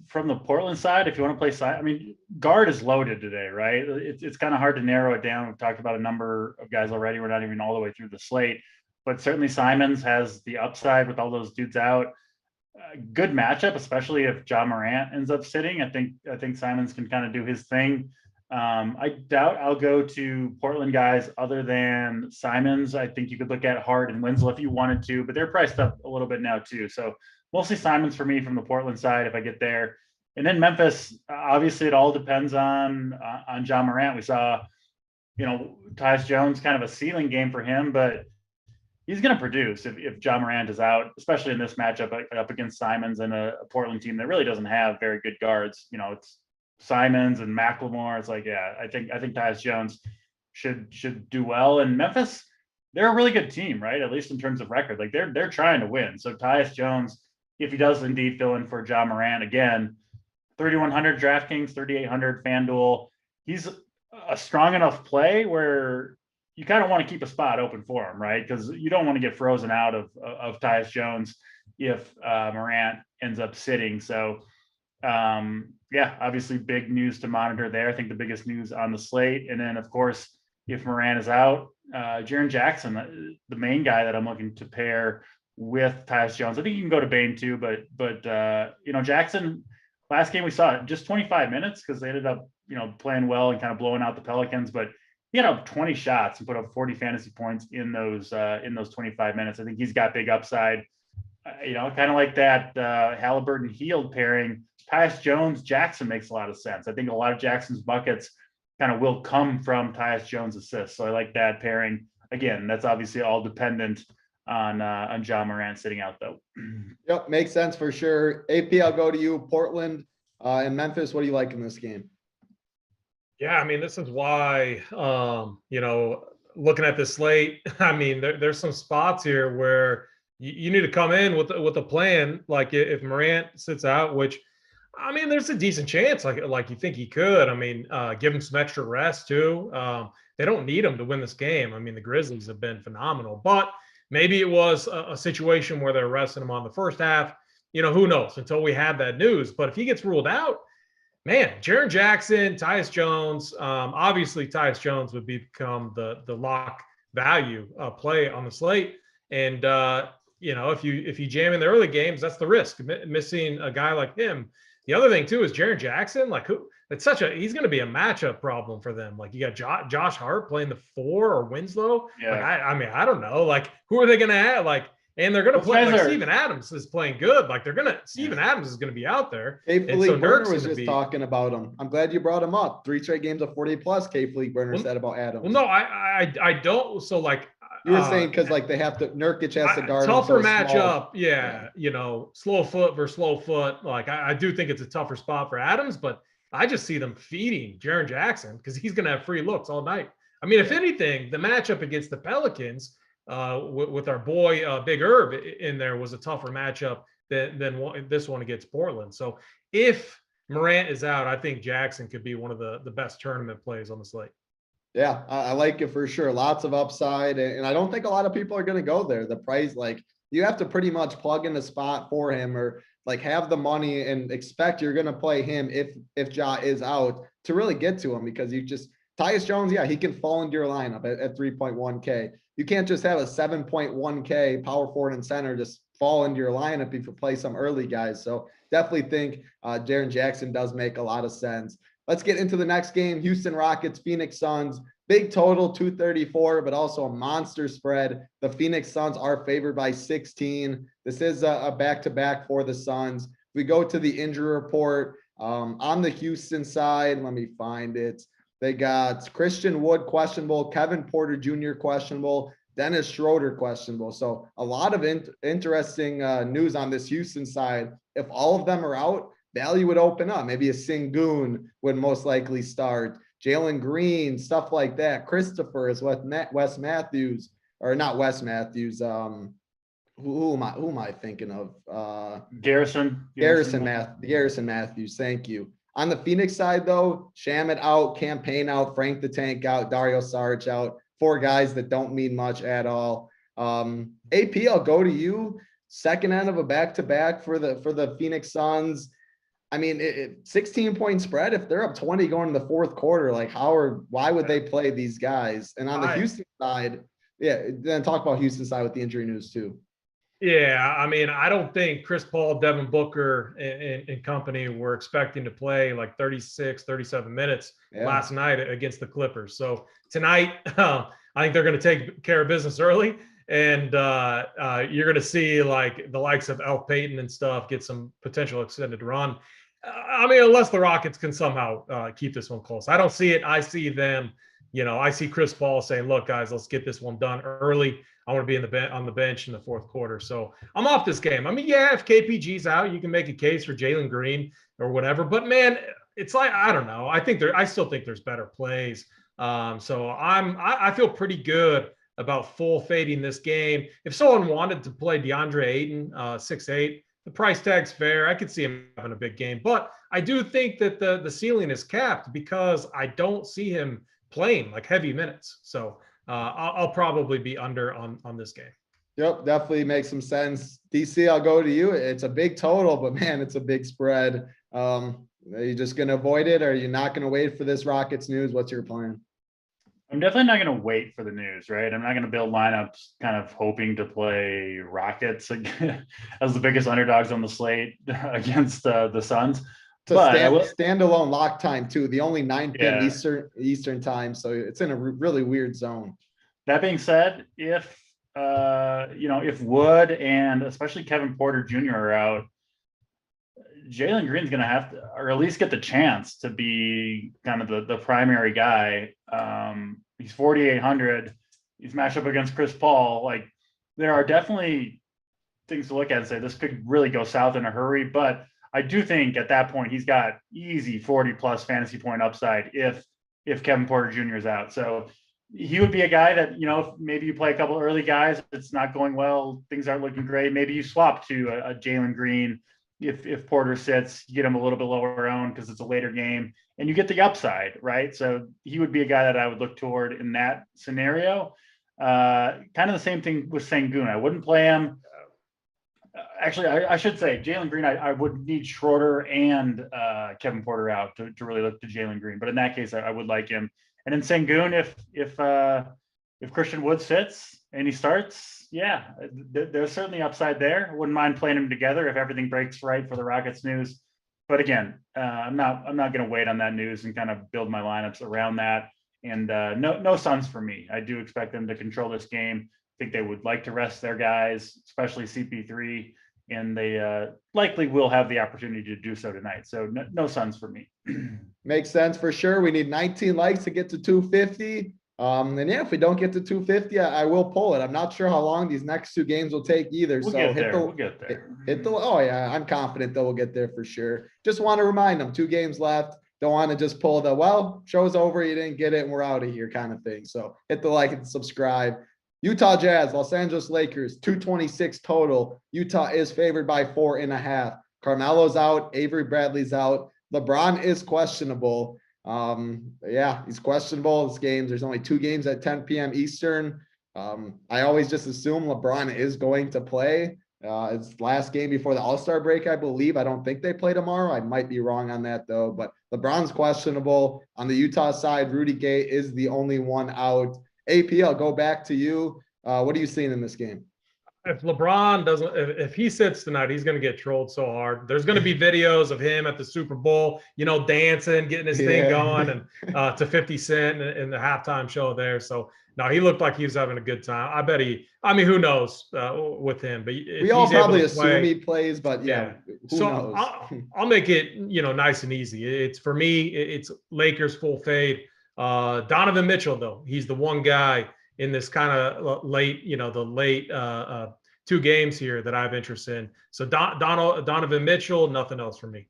from the Portland side, if you want to play side, I mean, guard is loaded today, right? It's kind of hard to narrow it down. We've talked about a number of guys already. We're not even all the way through the slate. But certainly Simons has the upside with all those dudes out. Good matchup, especially if Ja Morant ends up sitting. I think Simons can kind of do his thing. I doubt I'll go to Portland guys other than Simons. I think you could look at Hart and Winslow if you wanted to, but they're priced up a little bit now too. So mostly Simons for me from the Portland side if I get there. And then Memphis, obviously it all depends on Ja Morant. We saw, Tyus Jones, kind of a ceiling game for him, but he's going to produce if Ja Morant is out, especially in this matchup up against Simons and a Portland team that really doesn't have very good guards. It's Simons and McLemore. It's like, yeah, I think Tyus Jones should do well. And Memphis, they're a really good team, right? At least in terms of record. Like they're trying to win. So Tyus Jones, if he does indeed fill in for Ja Morant again, 3,100 DraftKings, 3,800 FanDuel. He's a strong enough play where you kind of want to keep a spot open for him, right? Because you don't want to get frozen out of Tyus Jones if Morant ends up sitting. So, yeah, obviously big news to monitor there. I think the biggest news on the slate. And then, of course, if Morant is out, Jaren Jackson, the main guy that I'm looking to pair with Tyus Jones. I think you can go to Bane too, but Jackson, last game we saw it, just 25 minutes because they ended up, playing well and kind of blowing out the Pelicans, but he had up 20 shots and put up 40 fantasy points in those 25 minutes. I think he's got big upside, kind of like that Halliburton Hield pairing. Tyus Jones, Jackson makes a lot of sense. I think a lot of Jackson's buckets kind of will come from Tyus Jones assists. So I like that pairing. Again, that's obviously all dependent on Ja Morant sitting out though. Yep, makes sense for sure. AP, I'll go to you. Portland and Memphis, what do you like in this game? Yeah, I mean, this is why, looking at the slate, I mean, there's some spots here where You need to come in with a plan. Like if Morant sits out, which I mean, there's a decent chance. Like you think he could. I mean, give him some extra rest too. They don't need him to win this game. I mean, the Grizzlies have been phenomenal, but maybe it was a situation where they're resting him on the first half. Who knows until we have that news. But if he gets ruled out, man, Jaren Jackson, Tyus Jones, obviously Tyus Jones would become the lock value play on the slate. And if you jam in the early games, that's the risk, missing a guy like him. The other thing too is Jaren Jackson, he's going to be a matchup problem for them. Like you got Josh Hart playing the 4 or Winslow. Yeah. Like I don't know. Like who are they going to have? And they're going to play. Like Steven Adams is playing good. Like Steven Adams is going to be out there. K-Fleek Burner was just talking about him. I'm glad you brought him up. 3 straight games of 40 plus. K-Fleek Burner said about Adams. Well, no, I don't. So you were saying because they have to Nurkic has to guard tougher matchup. Yeah, slow foot versus slow foot. I do think it's a tougher spot for Adams, but I just see them feeding Jaren Jackson because he's going to have free looks all night. I mean, if anything, the matchup against the Pelicans with our boy Big Herb in there was a tougher matchup than this one against Portland. So if Morant is out, I think Jackson could be one of the best tournament plays on the slate. Yeah, I like it for sure. Lots of upside. And I don't think a lot of people are going to go there. The price, you have to pretty much plug in the spot for him or have the money and expect you're going to play him if Ja is out to really get to him because Tyus Jones, yeah, he can fall into your lineup at 3.1K. You can't just have a 7.1K power forward and center just fall into your lineup if you play some early guys. So definitely think Jaren Jackson does make a lot of sense. Let's get into the next game. Houston Rockets, Phoenix Suns. Big total, 234, but also a monster spread. The Phoenix Suns are favored by 16. This is a back-to-back for the Suns. We go to the injury report. On the Houston side, let me find it. They got Christian Wood questionable, Kevin Porter Jr. questionable, Dennis Schroeder questionable. So a lot of interesting news on this Houston side. If all of them are out, value would open up. Maybe a Sengun would most likely start. Jalen Green, stuff like that. Christopher is what Wes Matthews, or not Wes Matthews. Who am I thinking of? Garrison Matthews. Thank you. On the Phoenix side, though, Shamet out, Campaign out, Frank the Tank out, Dario Saric out. 4 guys that don't mean much at all. AP, I'll go to you. Second end of a back-to-back for the Phoenix Suns. I mean, 16-point spread. If they're up 20 going to the fourth quarter, why would they play these guys? And on the Houston side, then talk about Houston side with the injury news too. Yeah, I mean, I don't think Chris Paul, Devin Booker, and company were expecting to play 36, 37 minutes last night against the Clippers. So tonight, I think they're going to take care of business early. And you're going to see the likes of Elf Payton and stuff get some potential extended run. I mean, unless the Rockets can somehow keep this one close. I don't see it. I see them, I see Chris Paul saying, look, guys, let's get this one done early. I want to be on the bench in the fourth quarter. So I'm off this game. I mean, yeah, if KPG's out, you can make a case for Jalen Green or whatever. But, man, it's I don't know. I still think there's better plays. So I feel pretty good about full fading this game. If someone wanted to play DeAndre Ayton, 6'8", the price tag's fair. I could see him having a big game, but I do think that the ceiling is capped because I don't see him playing heavy minutes. So I'll probably be under on this game. Yep, definitely makes some sense. DC, I'll go to you. It's a big total, but man, it's a big spread. Are you just going to avoid it? Or are you not going to wait for this Rockets news? What's your plan? I'm definitely not going to wait for the news, right? I'm not going to build lineups kind of hoping to play Rockets as the biggest underdogs on the slate against the Suns. It's a standalone lock time too. The only 9 p.m. Eastern time, so it's in a really weird zone. That being said, if Wood and especially Kevin Porter Jr. are out, Jalen Green's going to have to, or at least get the chance to be kind of the primary guy. He's 4,800. He's matched up against Chris Paul. There are definitely things to look at and say this could really go south in a hurry. But I do think at that point he's got easy 40+ fantasy point upside if Kevin Porter Jr. is out. So he would be a guy that, if maybe you play a couple early guys, it's not going well, things aren't looking great. Maybe you swap to a Jalen Green. If Porter sits, you get him a little bit lower owned because it's a later game and you get the upside, right? So he would be a guy that I would look toward in that scenario. Kind of the same thing with Sengun. I wouldn't play him. Actually, I should say Jalen Green, I would need Schroeder and Kevin Porter out to really look to Jalen Green. But in that case, I would like him. And in Sengun, if Christian Wood sits and he starts, yeah, there's certainly upside there. I wouldn't mind playing them together if everything breaks right for the Rockets news. But again, I'm not going to wait on that news and kind of build my lineups around that. And no Suns for me. I do expect them to control this game. I think they would like to rest their guys, especially CP3, and they likely will have the opportunity to do so tonight. So no Suns for me. Makes sense for sure. We need 19 likes to get to 250. And yeah, if we don't get to 250, I will pull it. I'm not sure how long these next two games will take either. We'll so we'll get there. Oh yeah, I'm confident that we'll get there for sure. Just want to remind them, 2 games left. Don't want to just pull the, show's over, you didn't get it, and we're out of here kind of thing. So hit the like and subscribe. Utah Jazz, Los Angeles Lakers, 226 total. Utah is favored by 4.5. Carmelo's out. Avery Bradley's out. LeBron is questionable. Yeah, he's questionable. This games, there's only 2 games at 10 p.m. Eastern. I always just assume LeBron is going to play. It's last game before the All-Star break, I believe. I don't think they play tomorrow. I might be wrong on that though, but LeBron's questionable. On the Utah side, Rudy Gay is the only one out. AP, I'll go back to you. What are you seeing in this game? If LeBron doesn't, if he sits tonight, he's going to get trolled so hard. There's going to be videos of him at the Super Bowl, dancing, getting his thing going, and to 50 Cent in the halftime show there. So no, he looked like he was having a good time. I bet who knows with him, but we all probably assume he plays, but yeah. Who knows? I'll make it, nice and easy. It's for me, it's Lakers full fade. Donovan Mitchell, though, he's the one guy in this kind of late, the late 2 games here that I have interest in. So Donovan Mitchell, nothing else for me.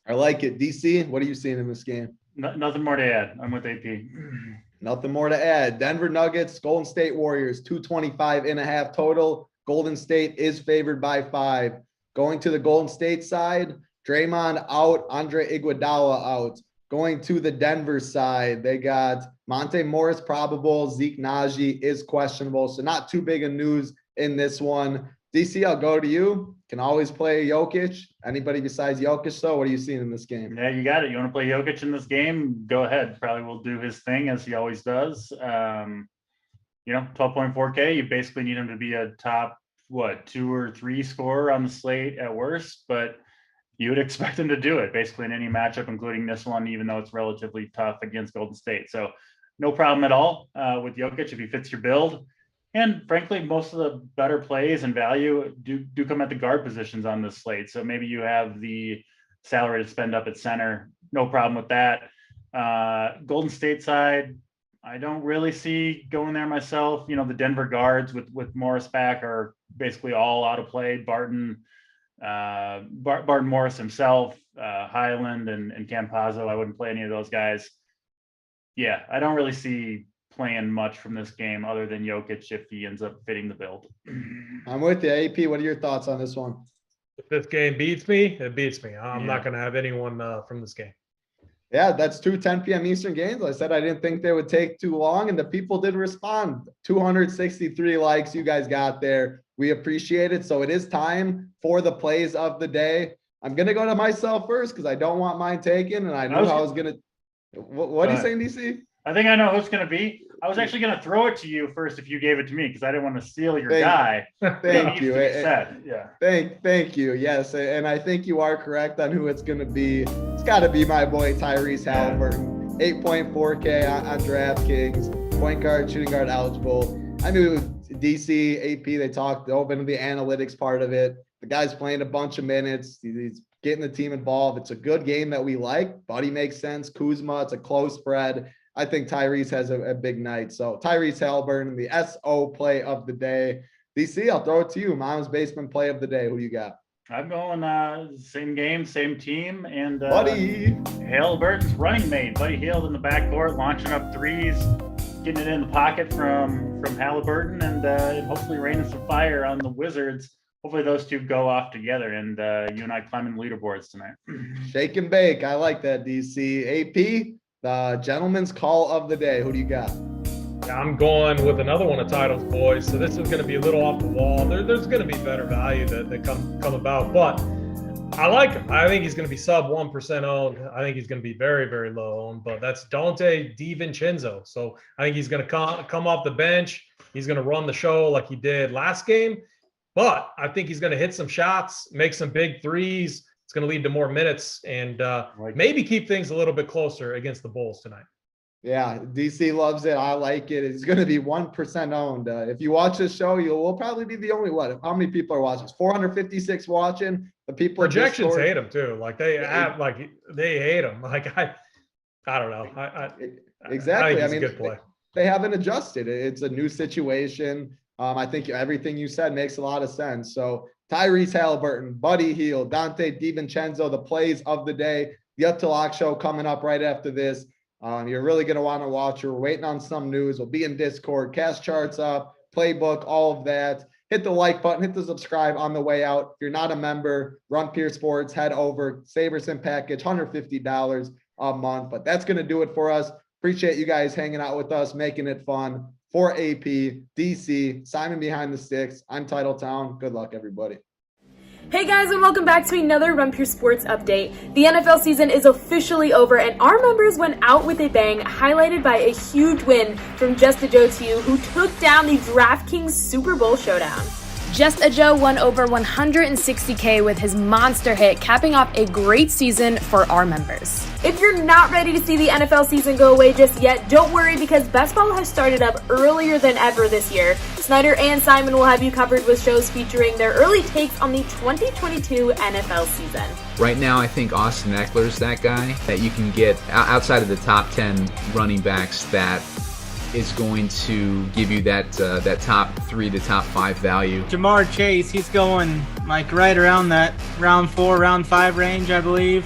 I like it. DC, what are you seeing in this game? Nothing more to add. I'm with AP. Nothing more to add. Denver Nuggets, Golden State Warriors, 225.5 total. Golden State is favored by 5. Going to the Golden State side, Draymond out, Andre Iguodala out. Going to the Denver side, they got Monte Morris probable, Zeke Naji is questionable, so not too big of news in this one. DC, I'll go to you. Can always play Jokic. Anybody besides Jokic, though? What are you seeing in this game? Yeah, you got it. You want to play Jokic in this game? Go ahead. Probably will do his thing as he always does. 12.4K. You basically need him to be a top 2 or 3 scorer on the slate at worst, but you would expect him to do it basically in any matchup, including this one, even though it's relatively tough against Golden State. So no problem at all with Jokic if he fits your build. And frankly, most of the better plays and value do come at the guard positions on this slate. So maybe you have the salary to spend up at center. No problem with that. Golden State side, I don't really see going there myself. The Denver guards with Morris back are basically all out of play. Barton Morris himself, Highland and Campazzo. I wouldn't play any of those guys. Yeah, I don't really see playing much from this game other than Jokic if he ends up fitting the build. I'm with you, AP. What are your thoughts on this one? If this game beats me, it beats me. I'm not going to have anyone from this game. Yeah, that's 2 10 p.m. Eastern games. I said I didn't think they would take too long, and the people did respond. 263 likes you guys got there. We appreciate it. So it is time for the plays of the day. I'm going to go to myself first because I don't want mine taken, and I knew I was going to – what are you saying, DC? I think I know who it's going to be. I was actually going to throw it to you first if you gave it to me because I didn't want to steal your guy. Thank you. Yeah. Thank you. Yes, and I think you are correct on who it's going to be. It's got to be my boy Tyrese Halliburton. 8.4K on DraftKings. Point guard, shooting guard eligible. I knew DC, AP, they dove into the analytics part of it. The guy's playing a bunch of minutes. He's getting the team involved. It's a good game that we like. Buddy makes sense. Kuzma, it's a close spread. I think Tyrese has a big night. So Tyrese Halliburton, the SO play of the day. DC, I'll throw it to you. Mom's basement play of the day. Who you got? I'm going same game, same team, and Buddy Halliburton's running mate. Buddy Hield in the backcourt, launching up threes, getting it in the pocket from Halliburton and hopefully raining some fire on the Wizards. Hopefully those two go off together and you and I climbing the leaderboards tonight. Shake and bake. I like that, DC. AP, the gentleman's call of the day. Who do you got? I'm going with another one of titles, boys. So this is going to be a little off the wall. There's going to be better value that come about, but I like him. I think he's going to be sub 1% owned. I think he's going to be very, very low owned, but that's Dante DiVincenzo. So I think he's going to come off the bench. He's going to run the show like he did last game, but I think he's going to hit some shots, make some big threes. It's going to lead to more minutes and maybe keep things a little bit closer against the Bulls tonight. Yeah, DC loves it. I like it. It's going to be 1% owned. If you watch this show, you will probably be the only one. How many people are watching? 456 watching. The people projections hate him too. Like they hate him. Like I don't know. Exactly. I mean, a good play. They haven't adjusted. It's a new situation. I think everything you said makes a lot of sense. So Tyrese Halliburton, Buddy Hield, Dante DiVincenzo, the plays of the day. The Up to Lock show coming up right after this. You're really going to want to watch it. We're waiting on some news. We'll be in Discord, cast charts up, playbook, all of that. Hit the like button, hit the subscribe on the way out. If you're not a member, Run Pure Sports, head over, Saberson package, $150 a month. But that's going to do it for us. Appreciate you guys hanging out with us, making it fun. For AP, DC, Simon behind the sticks, I'm Titletown. Good luck, everybody. Hey guys, and welcome back to another Run Pure Sports update. The NFL season is officially over, and our members went out with a bang, highlighted by a huge win from Just a Joe to you, who took down the DraftKings Super Bowl Showdown. Just a Joe won over $160K with his monster hit, capping off a great season for our members. If you're not ready to see the NFL season go away just yet, don't worry, because Best Ball has started up earlier than ever this year. Snyder and Simon will have you covered with shows featuring their early takes on the 2022 NFL season. Right now, I think Austin Eckler's that guy that you can get outside of the top 10 running backs that is going to give you that top 3 to top 5 value. Jamar Chase, he's going like right around that round 4, round 5 range, I believe.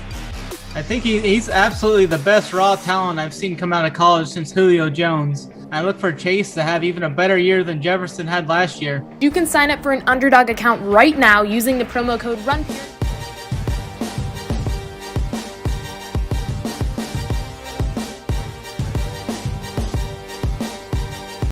I think he's absolutely the best raw talent I've seen come out of college since Julio Jones. I look for Chase to have even a better year than Jefferson had last year. You can sign up for an Underdog account right now using the promo code RUNPURE.